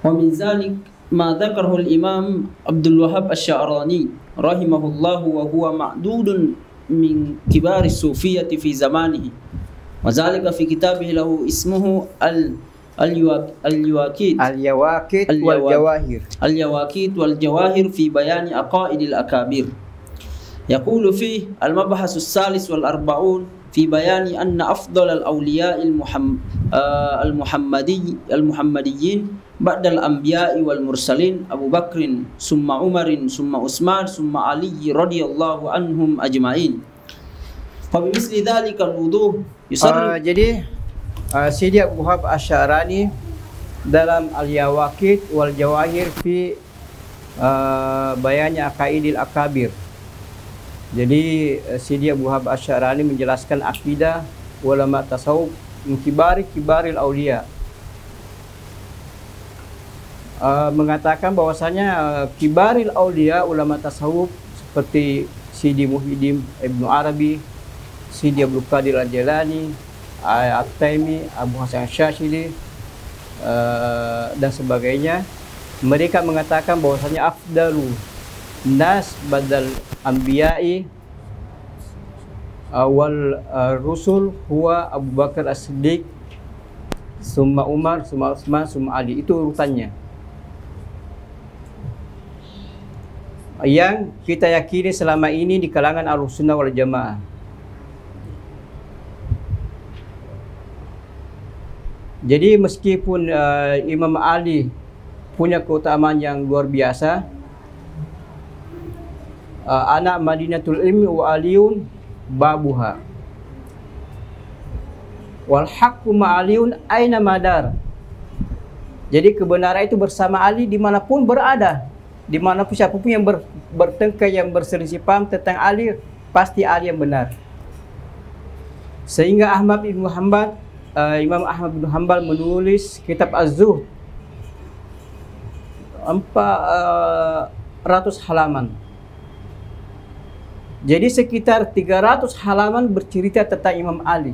Wa min zalik ma dzakarahu al-Imam Abdul Wahhab Asy-Sya'rani rahimahullah wa huwa ma'dudun min kibar as-sufiyyah fi zamanihi, wa zalika fi kitabih lahu ismuhu al-Yawaqit wal Jawahir fi bayan aqaid al-akabir. Yaqulu fi al-mabhas as-salis wal arba'un fi bayani anna afdal al-awliya al-muhammadiyyin ba'da al-anbiya'i wal mursalin Abu Bakrin summa Umarin summa Utsman summa Ali radhiyallahu anhum ajma'in. Fa bimisli dzalika al-wuduh yusarrih. Jadi Sayyidi Abu Wahhab Asy-Sya'rani dalam Al-Yawaqit wal Jawahir fi bayannya aqaidil akabir. Jadi Sayyidi Abu Wahhab Asy-Sya'rani menjelaskan akidah ulama tasawuf kibaril auliya. Mengatakan bahwasanya kibaril auliya ulama tasawuf seperti Sidi Muhyiddin Ibnu Arabi, Sidi Abdul Qadir Al-Jailani, At-Taimi, Abu Hasan Syadzili, dan sebagainya. Mereka mengatakan bahwasanya afdalu nas badal anbiya'i wal rusul huwa Abu Bakar As-Siddiq, summa Umar, summa Utsman, summa Ali. Itu urutannya. Yang kita yakini selama ini di kalangan Ahlussunnah wal Jamaah. Jadi meskipun Imam Ali punya keutamaan yang luar biasa, anak Madinatul Ilmi wa Aliun babuha, wal haqqu ma'aliun aina madar. Jadi kebenaran itu bersama Ali dimanapun berada, dimanapun siapapun yang bertengkar, yang berselisih paham tentang Ali, pasti Ali yang benar. Sehingga Imam Ahmad bin Hanbal menulis kitab Az-Zuhd 400 halaman. Jadi sekitar 300 halaman bercerita tentang Imam Ali,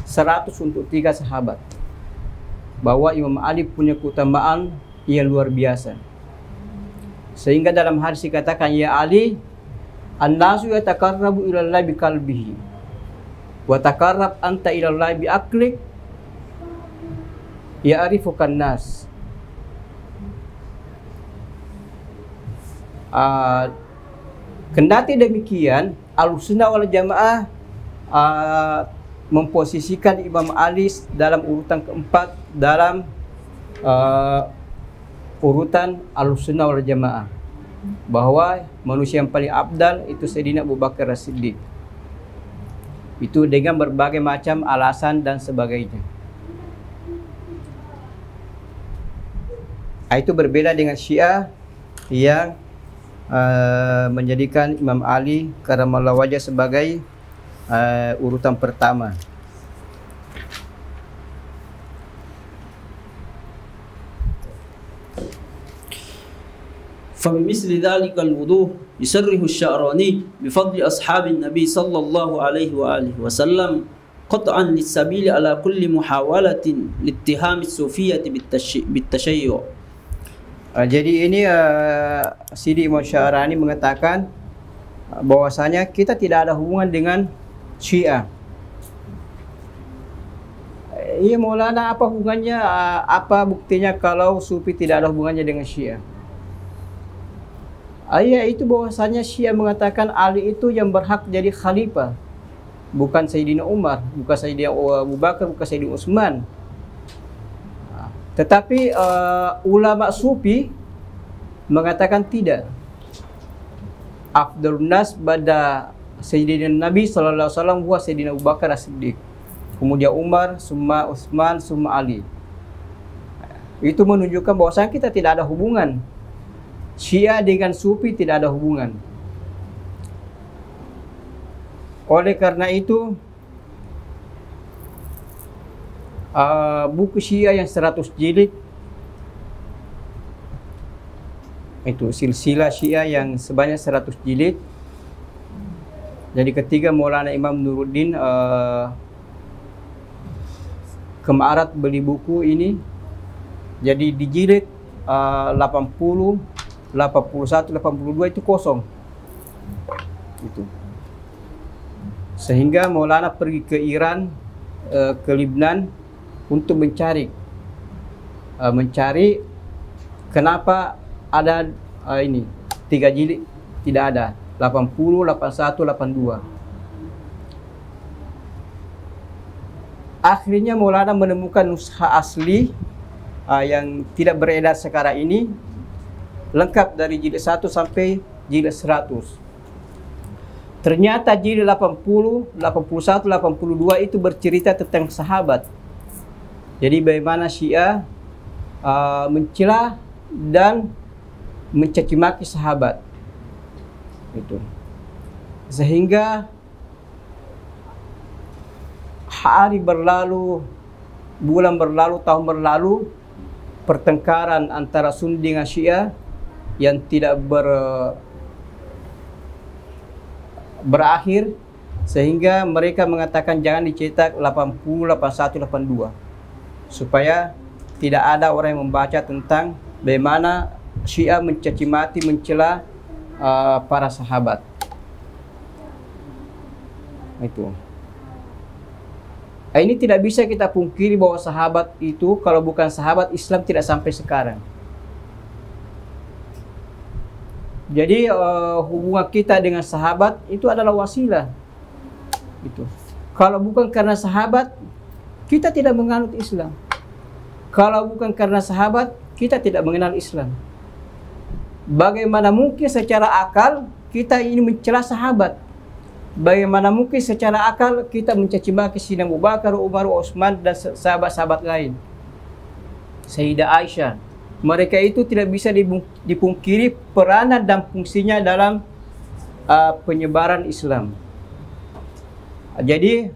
100 untuk 3 sahabat. Bahwa Imam Ali punya keutamaan yang luar biasa. Sehingga dalam hadis dikatakan, ya Ali, an-nasu yataqarrabu ilallahi biqalbihi wa taqarrab anta ilallahi biaqlik ya'rifukan nas. Kendati demikian, Ahlussunnah wal Jamaah memposisikan Imam Ali dalam urutan keempat dalam urutan Ahlussunnah wal Jamaah, bahwa manusia yang paling abdal itu Sayyidina Abu Bakar As-Siddiq. Itu dengan berbagai macam alasan dan sebagainya. Itu berbeda dengan Syiah yang menjadikan Imam Ali karamallahu wajah sebagai urutan pertama. فبمثل ذلك الوضوح يصرح الشعراني بفضل أصحاب النبي صلى الله عليه وآله وسلم قطعا للسبيل على كل محاولة لاتهام الصوفية بالتشيع. Jadi ini Sidi Imam Sya'rani mengatakan bahwasanya kita tidak ada hubungan dengan Syiah. Iya Maulana, apa hubungannya? Apa buktinya kalau Sufi tidak ada hubungannya dengan Syiah? Itu bahwasanya Syiah mengatakan Ali itu yang berhak jadi khalifah, bukan Sayyidina Umar, bukan Sayyidina Abu Bakar, bukan Sayyidina Utsman. Tetapi ulama Sufi mengatakan tidak. Afdalun nas ba'da Sayyidina Nabi sallallahu alaihi wasallam huwa Sayyidina Abu Bakar As-Siddiq, kemudian Umar, summa Utsman, summa Ali. Itu menunjukkan bahwasanya kita tidak ada hubungan. Syiah dengan Sufi tidak ada hubungan. Oleh karena itu, buku Syiah yang 100 jilid, itu silsilah Syiah yang sebanyak 100 jilid. Jadi ketika Maulana Imam Nuruddin Kemarat beli buku ini, jadi di jilid 80, 81, 82 itu kosong. Itu. Sehingga Maulana pergi ke Iran, ke Lebanon untuk mencari kenapa ada ini 3 jilid tidak ada, 80, 81, 82. Akhirnya Maulana menemukan nuskha asli yang tidak beredar sekarang ini, lengkap dari jilid 1 sampai jilid 100. Ternyata jilid 80, 81, 82 itu bercerita tentang sahabat. Jadi bagaimana Syiah mencela dan mencaci maki sahabat. Itu. Sehingga hari berlalu, bulan berlalu, tahun berlalu, pertengkaran antara Sunni dengan Syiah yang tidak berakhir sehingga mereka mengatakan jangan dicetak 80, 81, 82 supaya tidak ada orang yang membaca tentang bagaimana Syiah mencaci maki, mencela para sahabat. Itu. Ini tidak bisa kita pungkiri bahwa sahabat itu kalau bukan sahabat, Islam tidak sampai sekarang. Jadi hubungan kita dengan sahabat itu adalah wasilah. Itu. Kalau bukan karena sahabat, kita tidak menganut Islam. Kalau bukan karena sahabat, kita tidak mengenal Islam. Bagaimana mungkin secara akal kita ini mencela sahabat? Bagaimana mungkin secara akal kita mencaci maki Sayyidina Abu Bakar, Umar, Utsman dan sahabat-sahabat lain? Sayyidah Aisyah. Mereka itu tidak bisa dipungkiri peranan dan fungsinya dalam penyebaran Islam. Jadi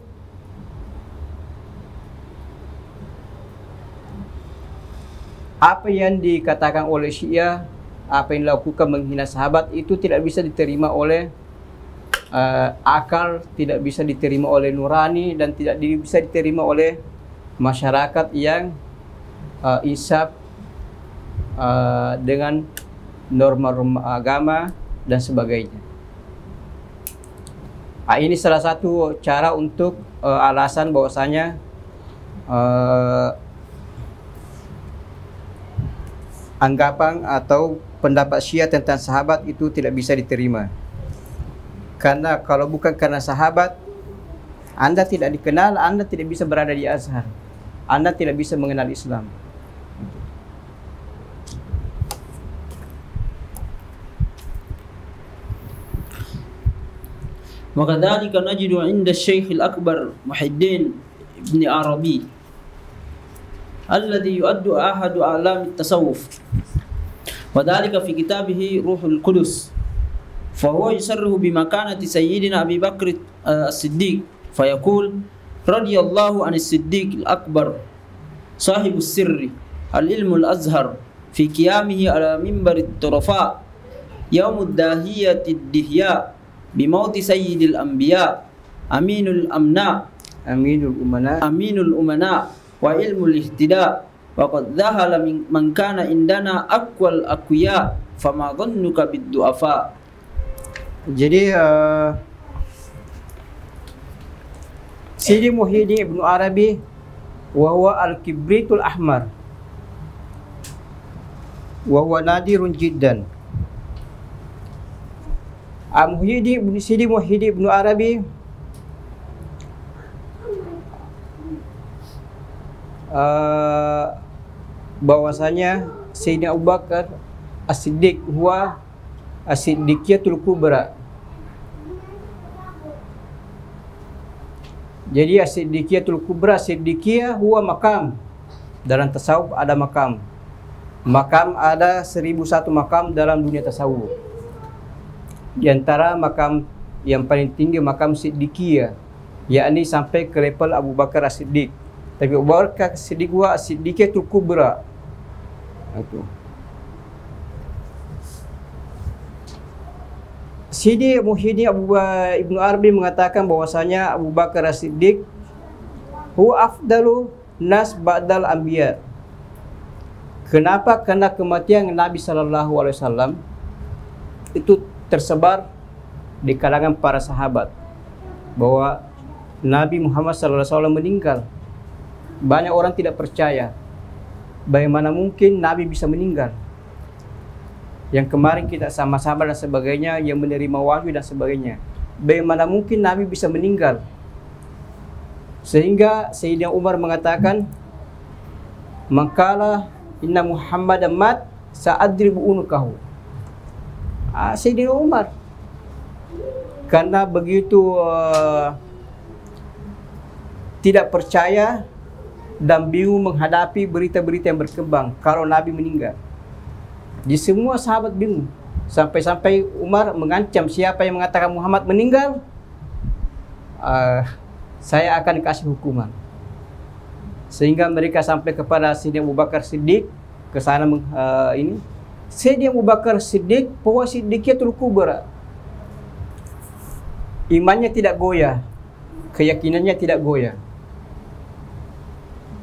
apa yang dikatakan oleh Syiah, apa yang dilakukan menghina sahabat itu tidak bisa diterima oleh akal, tidak bisa diterima oleh nurani, dan tidak bisa diterima oleh masyarakat yang insaf dengan norma-norma agama dan sebagainya. Ini salah satu cara untuk alasan bahwasanya anggapan atau pendapat Syiah tentang sahabat itu tidak bisa diterima. Karena kalau bukan karena sahabat, Anda tidak dikenal, Anda tidak bisa berada di Azhar, Anda tidak bisa mengenal Islam. وكذلك نجد عند الشيخ الأكبر محي الدين ابن عربي الذي يؤد أحد أعلام التصوف، وذلك في كتابه روح القدس، فهو يصرح بمكانة سيدنا أبي بكر الصديق فيقول رضي الله عن الصديق الأكبر صاحب السر العلم الأزهر في قيامه على منبر الطرفاء يوم الداهية الدهياء بموت سيد الأنبياء أمين الأمناء أمين الأمناء وعلم الاهتداء، وقد ذهل من كان عندنا أقوى الأقوياء فما ظنك بالضعفاء. Jadi Sidi Muhyiddin Ibnu Arabi wa huwa al-kibritul ahmar wa huwa nadirun jiddan. Sidi Muhyiddin Ibnu Arabi bahwasanya Sayyidina Abu Bakar As-Siddiq huwa As-Siddiqiyatul Kubra. Jadi As-Siddiqiyatul Kubra, Siddiqiyah huwa makam. Dalam tasawuf ada makam. Makam ada 1001 makam dalam dunia tasawuf. Di antara makam yang paling tinggi makam Siddiqiyah, yakni sampai ke level Abu Bakar As-Siddiq. Tapi Abu Bakar As-Siddiq huwa As-Siddiqiyatul Kubra. Itu. Sidi Muhyiddin Ibnu Arabi mengatakan bahwasanya Abu Bakar As-Siddiq huwa afdalu nas ba'dal anbiya. Kenapa? Karena kematian Nabi SAW itu tersebar di kalangan para sahabat, bahwa Nabi Muhammad SAW meninggal. Banyak orang tidak percaya, bagaimana mungkin Nabi bisa meninggal? Yang kemarin kita sama-sama dan sebagainya, yang menerima wahyu dan sebagainya. Bagaimana mungkin Nabi bisa meninggal? Sehingga Sayyidina Umar mengatakan, "Maqala inna Muhammadan mat sa'adribu unukahu." Sayyidina Umar, karena begitu tidak percaya dan bingung menghadapi berita-berita yang berkembang kalau Nabi meninggal. Di semua sahabat bingung. Sampai-sampai Umar mengancam, siapa yang mengatakan Muhammad meninggal, saya akan kasih hukuman. Sehingga mereka sampai kepada Sayyidina Abu Bakar Siddiq, ke sana ini. Sayyidina Abu Bakar Siddiq bahwa Siddiqiyatul Kubra. imannya tidak goyah, keyakinannya tidak goyah.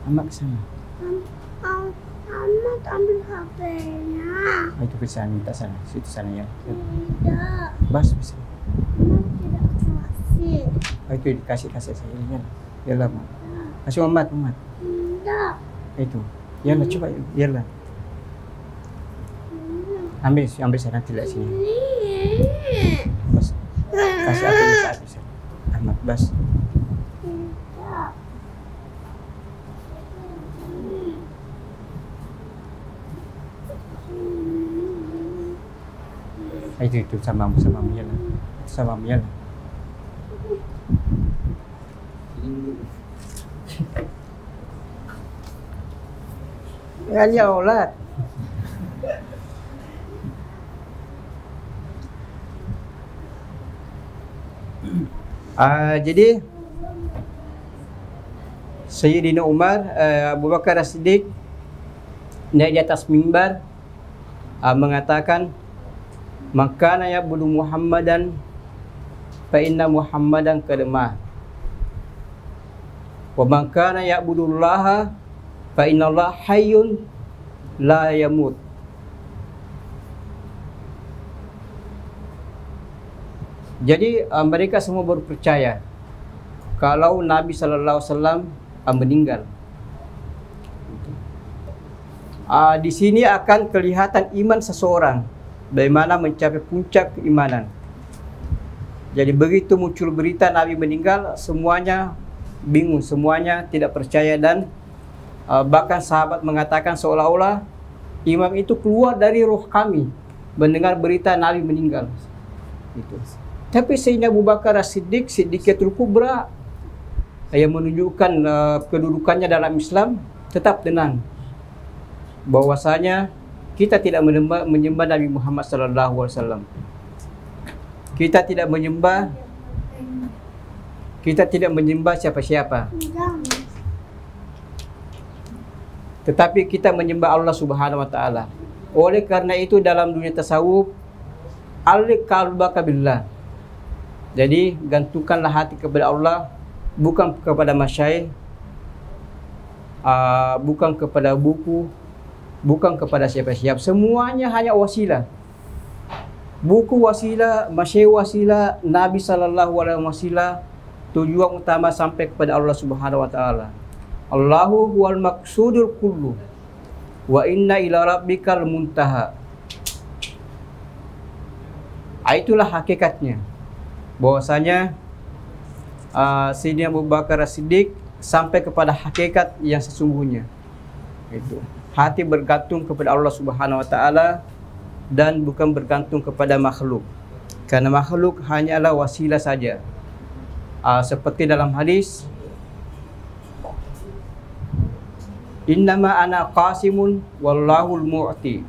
Amat ke sana. Amat ambil HP-nya. Itu ke sana, minta sana, situ sana ya. Tidak. Bas bisa. Amat tidak kasih. Itu dikasih saya ya. Yalah, Mak. Kasih Muhammad. Tidak. Itu. Yalah coba, yalah. Ambil sana, tidak sini. Bas. Kasih apa bisa. Ahmad, bas. Itu sama yalah. Sama yalah. Ya Allah. Jadi Sayyidina Umar, Abu Bakar As-Siddiq naik di atas mimbar mengatakan, "Makana ya'budu Muhammadan fa inna Muhammadan qad mat. Wa man kana ya'budullaha fa innallaha hayyun la yamut." Jadi mereka semua berpercaya kalau Nabi sallallahu alaihi wasallam meninggal. Di sini akan kelihatan iman seseorang, bagaimana mencapai puncak keimanan. Jadi begitu muncul berita Nabi meninggal, semuanya bingung, semuanya tidak percaya, dan bahkan sahabat mengatakan seolah-olah imam itu keluar dari roh kami mendengar berita Nabi meninggal. Itu. Tapi Sayyidina Abu Bakar As-Siddiq, Siddiqiyatul Kubra, yang menunjukkan kedudukannya dalam Islam, tetap tenang bahwasanya kita tidak menyembah Nabi Muhammad sallallahu alaihi wasallam. Kita tidak menyembah siapa-siapa. Tetapi kita menyembah Allah Subhanahu wa taala. Oleh karena itu dalam dunia tasawuf, alliq qalbaka billah. Jadi gantungkanlah hati kepada Allah, bukan kepada masyayikh, bukan kepada buku, bukan kepada siapa-siapa. Semuanya hanya wasilah. Buku wasilah, masyayikh wasilah, Nabi sallallahu alaihi wasallam wasilah. Tujuan utama sampai kepada Allah Subhanahu wa taala. Allahu huwal maqsudul kullu wa inna ila rabbikal muntaha. Itulah hakikatnya. Bahwasanya Sayyidina Abu Bakar As-Siddiq sampai kepada hakikat yang sesungguhnya. Itu. Hati bergantung kepada Allah Subhanahu wa taala dan bukan bergantung kepada makhluk. Karena makhluk hanyalah wasilah saja. Seperti dalam hadis, "Innama ana qasimun wallahul mu'ti."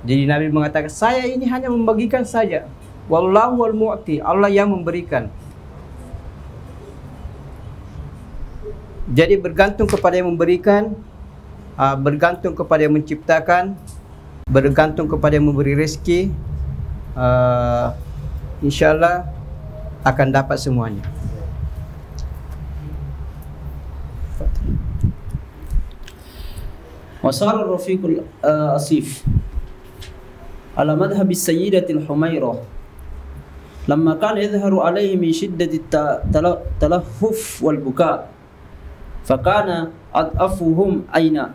Jadi Nabi mengatakan, saya ini hanya membagikan saja. Wallahul mu'ti, Allah yang memberikan. Jadi bergantung kepada yang memberikan, bergantung kepada yang menciptakan, bergantung kepada yang memberi rezeki, insyaAllah akan dapat semuanya. وصار الرفيق الأصيف على مذهب السيدة الحميرة لما كان يظهر عليه من شدة التلهف والبكاء، فكان أضعفهم عينا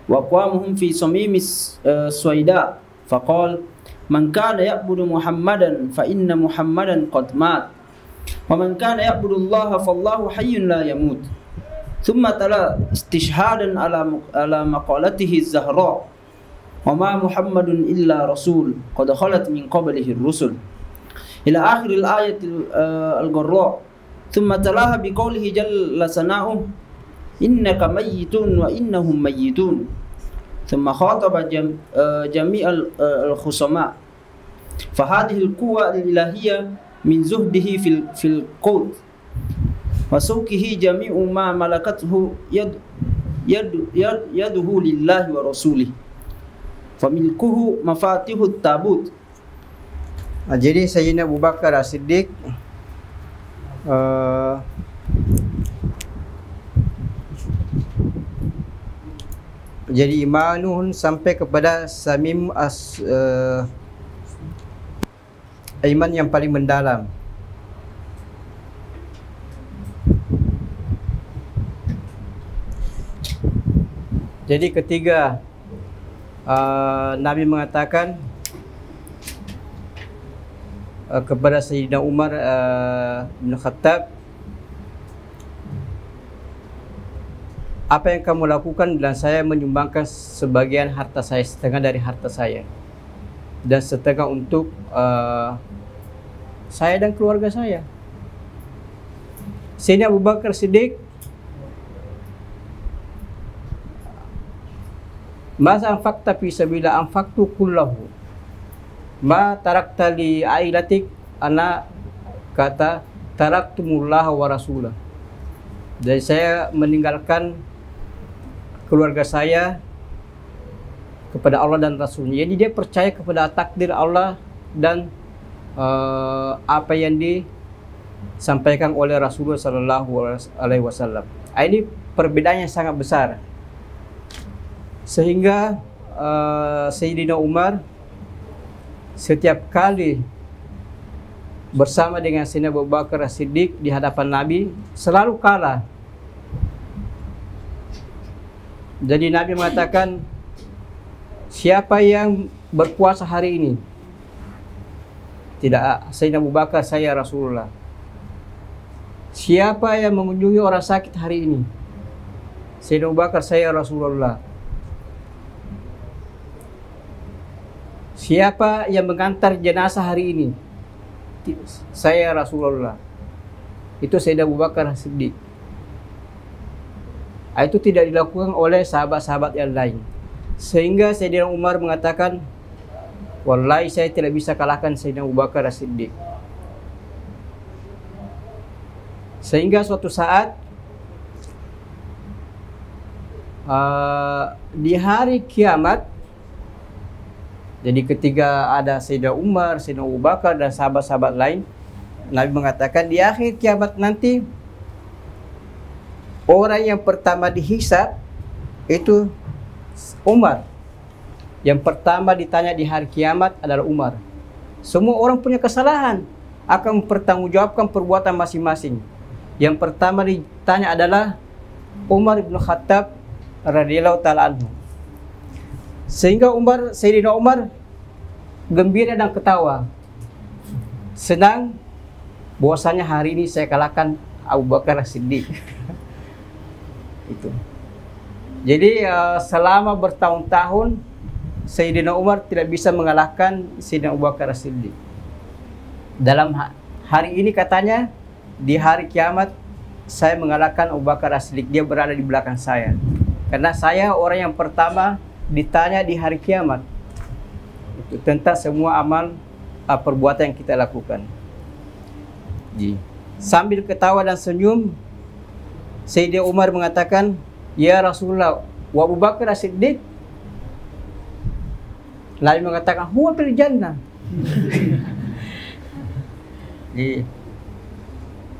وأقوامهم في صميم السويداء، فقال: من كان يعبد محمدا فإن محمدا قد مات، ومن كان يعبد الله فالله حي لا يموت. ثم تلا استشهادا على مقالته الزهراء: وما محمد إلا رسول قد خلت من قبله الرسل، إلى آخر الآية الغراء. ثم تلاها بقوله جل ثناؤه: إنك ميت وإنهم ميتون. ثم خاطب جميع الخصماء. فهذه القوة الإلهية من زهده في القول وسوكه جميع ما ملكته يده لله ورسوله، فملكه مفاتيح التابوت. Jadi Sayyidina Abu Bakar As-Siddiq eh, jadi imanuhun sampai kepada samim iman yang paling mendalam. Jadi ketiga Nabi mengatakan kepada Sayyidina Umar bin Khattab, apa yang kamu lakukan? Dan saya menyumbangkan sebagian harta saya, setengah dari harta saya, dan setengah untuk saya dan keluarga saya. Sayyidina Abu Bakar Siddiq, masa anfaqta fi sabilillah, anfaqtu kullahu ma tarakta li ailatik, ana kata taraktumullah wa rasulah. Dan saya meninggalkan keluarga saya kepada Allah dan Rasulnya. Jadi dia percaya kepada takdir Allah dan apa yang disampaikan oleh Rasulullah Sallallahu Alaihi Wasallam. Ini perbedaannya sangat besar, sehingga Sayyidina Umar setiap kali bersama dengan Sayyidina Abu Bakar As-Siddiq di hadapan Nabi selalu kalah. Jadi Nabi mengatakan, siapa yang berpuasa hari ini? Tidak Sayyidina Abu Bakar, saya Rasulullah. Siapa yang mengunjungi orang sakit hari ini? Sayyidina Abu Bakar, saya Rasulullah. Siapa yang mengantar jenazah hari ini? Saya Rasulullah. Itu Sayyidina Abu Bakar Siddiq. Itu tidak dilakukan oleh sahabat-sahabat yang lain. Sehingga Sayyidina Umar mengatakan, wallahi saya tidak bisa kalahkan Sayyidina Abu Bakar Siddiq. Sehingga suatu saat di hari kiamat, jadi ketika ada Sayyidina Umar, Sayyidina Abu Bakar dan sahabat-sahabat lain, Nabi mengatakan di akhir kiamat nanti orang yang pertama dihisab itu Umar. Yang pertama ditanya di hari kiamat adalah Umar. Semua orang punya kesalahan, akan mempertanggungjawabkan perbuatan masing-masing. Yang pertama ditanya adalah Umar bin Khattab radhiyallahu ta'ala anhu. Sehingga Sayyidina Umar gembira dan ketawa, senang bahwasanya hari ini saya kalahkan Abu Bakar Siddiq. Itu. Jadi selama bertahun-tahun Sayyidina Umar tidak bisa mengalahkan Sayyidina Abu Bakar Siddiq. Dalam hari ini katanya, di hari kiamat saya mengalahkan Abu Bakar Siddiq, dia berada di belakang saya. Karena saya orang yang pertama ditanya di hari kiamat itu tentang semua amal perbuatan yang kita lakukan. Sambil ketawa dan senyum, Sayyidina Umar mengatakan, ya Rasulullah, wa Abu Bakar As-Siddiq. Nabi mengatakan, huwa fil jannah.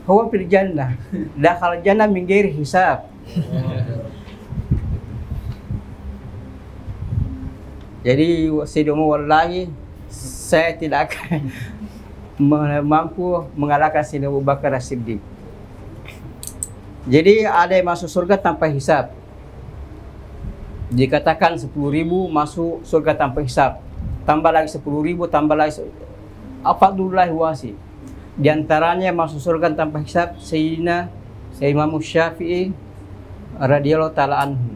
Huwa fil jannah, dakhal jannah min ghairi hisab. Jadi Sayyidina Umar, wallahi saya tidak akan mampu mengalahkan Sayyidina Abu Bakar As-Siddiq. Jadi ada yang masuk surga tanpa hisab. Dikatakan 10.000 masuk surga tanpa hisab. Tambah lagi 10.000, tambah lagi afadullah wasi. Di antaranya masuk surga tanpa hisab Sayyidina Imam Syafi'i radhiyallahu ta'ala anhu.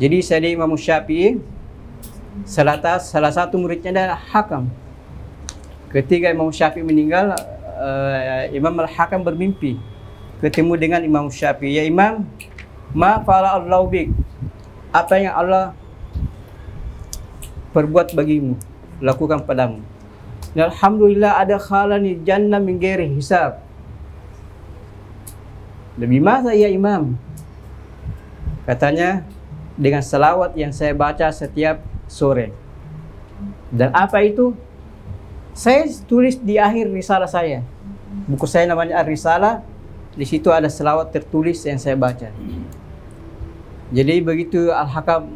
Jadi Sayyidina Imam Syafi'i salah satu muridnya adalah Hakam. Ketika Imam Syafi'i meninggal, Imam Al-Hakam bermimpi ketemu dengan Imam Syafi'i. Ya Imam, ma fa'ala Allahu bik, apa yang Allah perbuat bagimu, lakukan padamu. Alhamdulillah ada khalani jannah min ghairi hisab. Lebih masa ya Imam? Katanya, dengan salawat yang saya baca setiap sore. Dan apa itu? Saya tulis di akhir risalah saya. Buku saya namanya Ar-Risalah. Di situ ada selawat tertulis yang saya baca. Jadi begitu Al-Hakam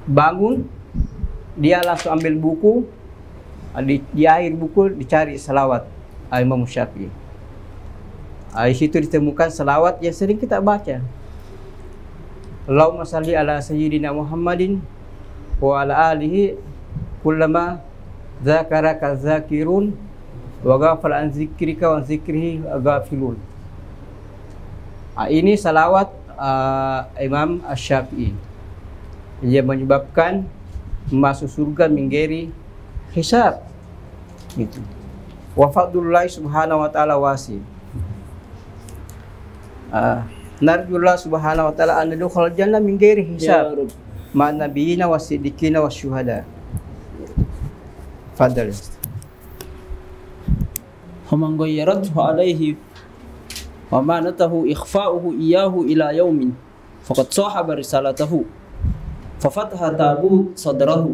bangun, dia langsung ambil buku. Di akhir buku dicari selawat Imam Syafi'i. Di situ ditemukan selawat yang sering kita baca. Allahumma salli ala sayyidina Muhammadin wa ala alihi kullama zakaraka zakirun wa ghafala an zikrika wa zikrihi ghafilun. Ini salawat Imam Asy-Syafi'i yang menyebabkan masuk surga minggeri hisab. Gitu. Wa fadlullah subhanahu wa ta'ala wasi. Narjullah subhanahu wa ta'ala an nadkhul jannah minggeri hisab. Ma nabiyina wasiddiqina wasyuhada. Fadal. ومن غيرته عليه ومانته إخفاؤه إياه إلى يوم فقد صاحب رسالته ففتح تابوت صدره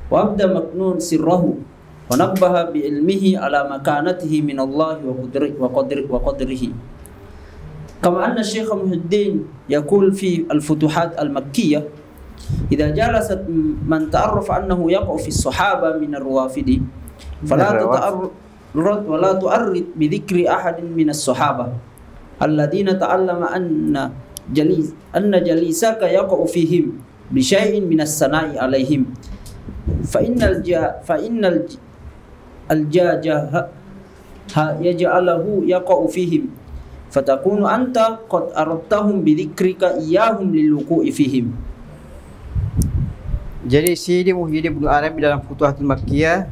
وأبدى مكنون سره ونبه بعلمه على مكانته من الله وقدره كما أن الشيخ محي الدين يقول في الفتوحات المكية إذا جلست من تعرف أنه يقع في الصحابة من الروافد فلا تتعرض ولا تؤرد بذكر أحد من الصحابة الذين تعلم أن جليسك يقع فيهم بشيء من الثناء عليهم فإن الجاجة يجعله يقع فيهم فتكون أنت قد أردتهم بذكرك إياهم للوقوع فيهم. Jadi Sidi Muhyiddin Ibnu Arabi dalam Futuhatul Makkiyah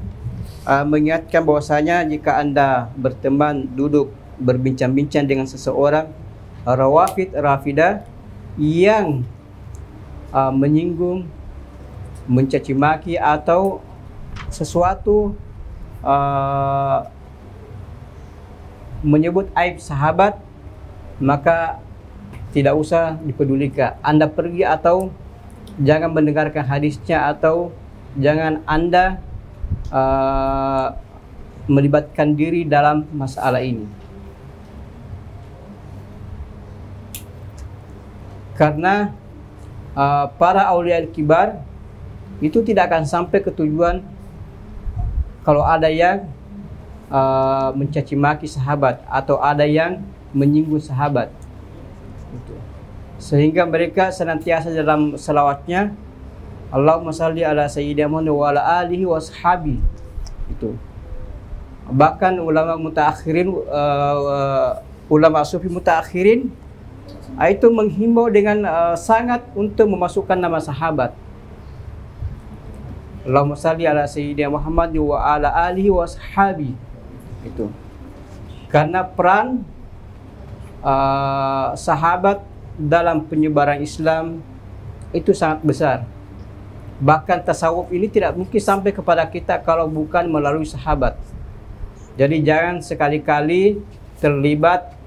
mengingatkan bahwasanya jika Anda berteman, duduk, berbincang-bincang dengan seseorang Rawafid, Rafidah yang menyinggung, mencaci maki atau sesuatu menyebut aib sahabat, maka tidak usah dipedulikan. Anda pergi atau jangan mendengarkan hadisnya, atau jangan Anda melibatkan diri dalam masalah ini. Karena para aulia kibar itu tidak akan sampai ke tujuan kalau ada yang mencaci maki sahabat atau ada yang menyinggung sahabat. Sehingga mereka senantiasa dalam selawatnya Allahumma salli ala sayyidina Muhammad wa ala alihi wa ashabi. Itu. Bahkan ulama mutaakhirin, ulama sufi mutaakhirin itu menghimbau dengan sangat untuk memasukkan nama sahabat. Allahumma salli ala sayyidina Muhammad wa ala alihi wa ashabi. Itu. Karena peran sahabat dalam penyebaran Islam itu sangat besar. Bahkan tasawuf ini tidak mungkin sampai kepada kita kalau bukan melalui sahabat. Jadi jangan sekali-kali terlibat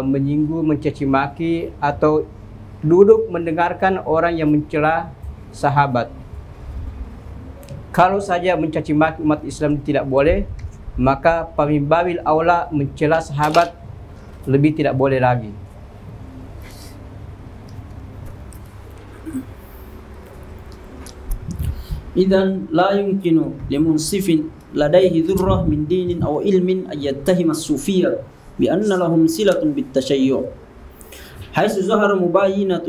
menyinggung, mencaci maki atau duduk mendengarkan orang yang mencela sahabat. Kalau saja mencaci maki umat Islam tidak boleh, maka pamimbabil aula mencela sahabat lebih tidak boleh lagi. إذن لا يمكن لمنصف لديه ذرة من دين أو علم أن يتهم الصوفية بأن لهم صلة بالتشيع حيث ظهر مباينة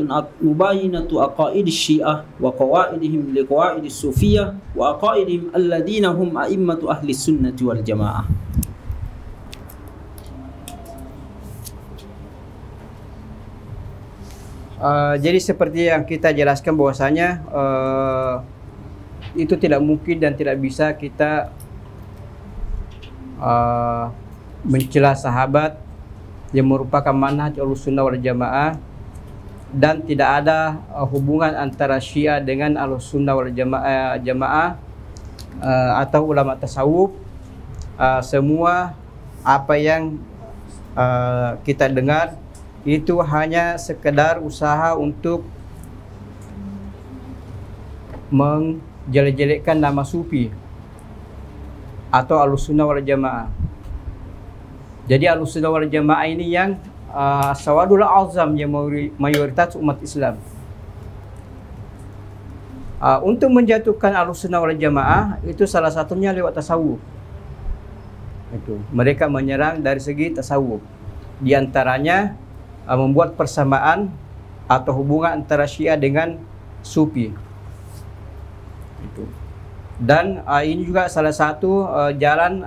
عقائد الشيعة وقواعدهم لقواعد الصوفية وعقائدهم الذين هم أئمة أهل السنة والجماعة. Jadi seperti yang kita jelaskan bahwasanya itu tidak mungkin dan tidak bisa kita mencela sahabat yang merupakan manhaj Ahlussunnah wal Jamaah, dan tidak ada hubungan antara Syiah dengan Ahlussunnah wal Jamaah atau ulama tasawuf. Semua apa yang kita dengar itu hanya sekedar usaha untuk menjelek-jelekkan nama sufi. atau Ahlussunnah wal Jamaah. Jadi Ahlussunnah wal Jamaah ini yang sawadul azam, yang mayoritas umat Islam. Untuk menjatuhkan Ahlussunnah wal Jamaah itu salah satunya lewat tasawuf. Itu mereka menyerang dari segi tasawuf. Di antaranya membuat persamaan atau hubungan antara Syiah dengan Sufi. Itu. Dan ini juga salah satu jalan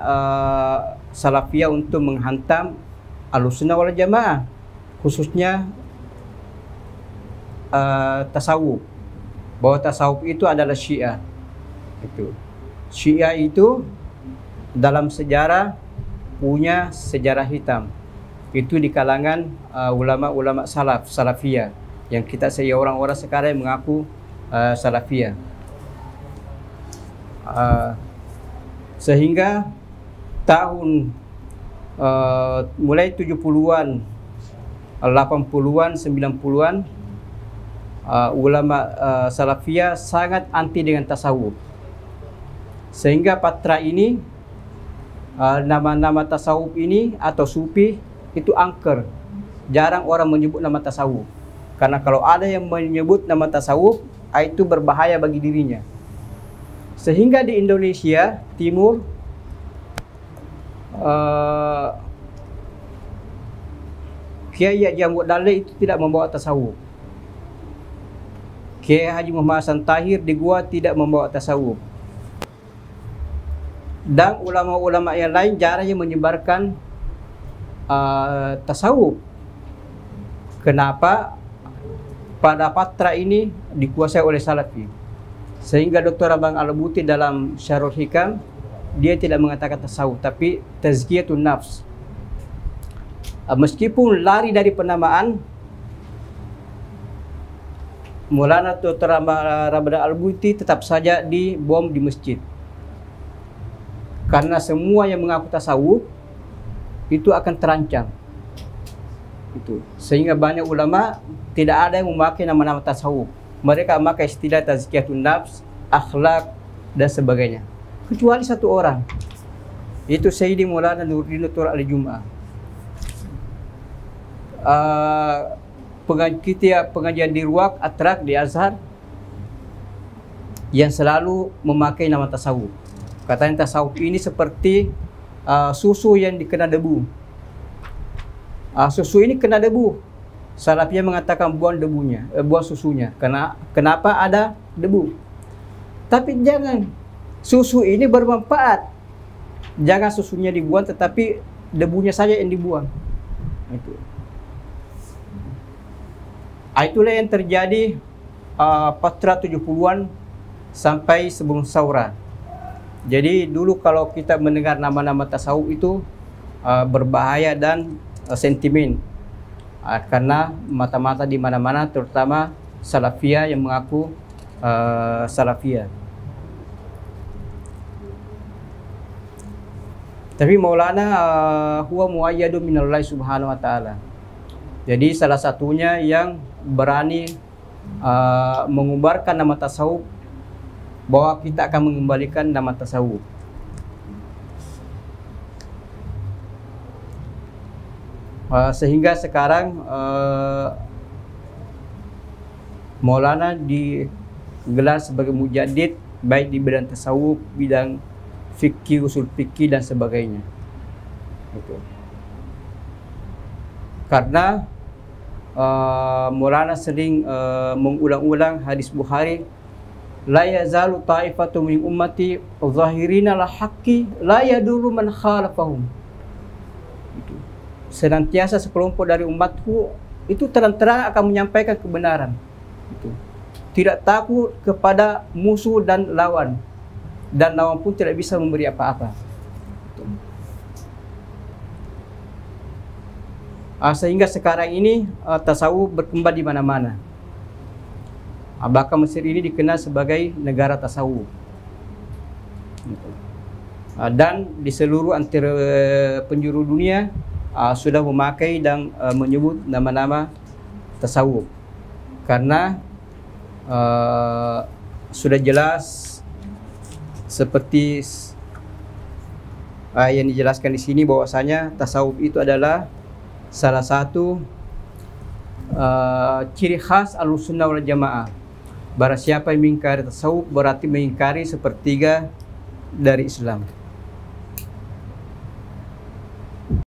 Salafiyah untuk menghantam Ahlussunnah wal Jamaah, khususnya tasawuf. Bahwa tasawuf itu adalah Syiah. Itu. Syiah itu dalam sejarah punya sejarah hitam. Itu di kalangan ulama-ulama Salafiyah, yang kita orang-orang sekarang yang mengaku Salafiyah. Sehingga tahun mulai 70-an, 80-an, 90-an, ulama Salafiyah sangat anti dengan tasawuf. Sehingga patra ini, nama-nama tasawuf ini atau sufi itu angker. Jarang orang menyebut nama tasawuf. Karena kalau ada yang menyebut nama tasawuf, itu berbahaya bagi dirinya. Sehingga di Indonesia Timur Kiai Haji Ahmad Dahlan itu tidak membawa tasawuf. Kiai Haji Muhammad Hasan Tahir di Goa tidak membawa tasawuf. Dan ulama-ulama yang lain jarang yang menyebarkan tasawuf. Kenapa? Pada patra ini dikuasai oleh Salafi. Sehingga Dr. Abang Al-Buti dalam Syarul Hikam, dia tidak mengatakan tasawuf, tapi tazkiyatun nafs. Meskipun lari dari penamaan, Maulana Dr. Abang Al-Buti tetap saja dibom di masjid. Karena semua yang mengaku tasawuf itu akan terancam. Itu. Sehingga banyak ulama tidak ada yang memakai nama-nama tasawuf. Mereka memakai istilah tazkiyatun nafs, akhlak dan sebagainya. Kecuali satu orang. Itu Sayyidi Maulana Nuruddin Tur Al-Jum'ah. Pengajian di Ruak Atrak di Azhar yang selalu memakai nama tasawuf. Katanya tasawuf ini seperti susu yang dikena debu. Susu ini kena debu. Salafiyah mengatakan buang debunya, buang susunya. Kenapa ada debu? Tapi jangan, susu ini bermanfaat. Jangan susunya dibuang, tetapi debunya saja yang dibuang. Itu. Itulah yang terjadi patra 70-an sampai sebelum Saura. Jadi dulu kalau kita mendengar nama-nama tasawuf itu berbahaya dan sentimen. Karena mata-mata di mana-mana, terutama Salafiyah yang mengaku Salafiyah. Tapi Maulana huwa muayyadun minallahi subhanahu wa ta'ala. Jadi salah satunya yang berani mengubarkan nama tasawuf, bahwa kita akan mengembalikan nama tasawuf. Sehingga sekarang Maulana digelar sebagai mujaddid, baik di bidang tasawuf, bidang fikih, usul fikih dan sebagainya. Itu. Karena Maulana sering mengulang-ulang hadis Bukhari, la yazalu ta'ifatu min ummati zahirina la haqqi la yadurru man khalafahum. Itu. Senantiasa sekelompok dari umatku itu terang-terang akan menyampaikan kebenaran. Itu. Tidak takut kepada musuh dan lawan pun tidak bisa memberi apa-apa. Sehingga sekarang ini tasawuf berkembang di mana-mana. Bahkan Mesir ini dikenal sebagai negara tasawuf. Dan di seluruh penjuru dunia sudah memakai dan menyebut nama-nama tasawuf. Karena sudah jelas seperti yang dijelaskan di sini bahwasanya tasawuf itu adalah salah satu ciri khas Ahlussunnah wal Jamaah. Barang siapa yang mengingkari tasawuf berarti mengingkari sepertiga dari Islam.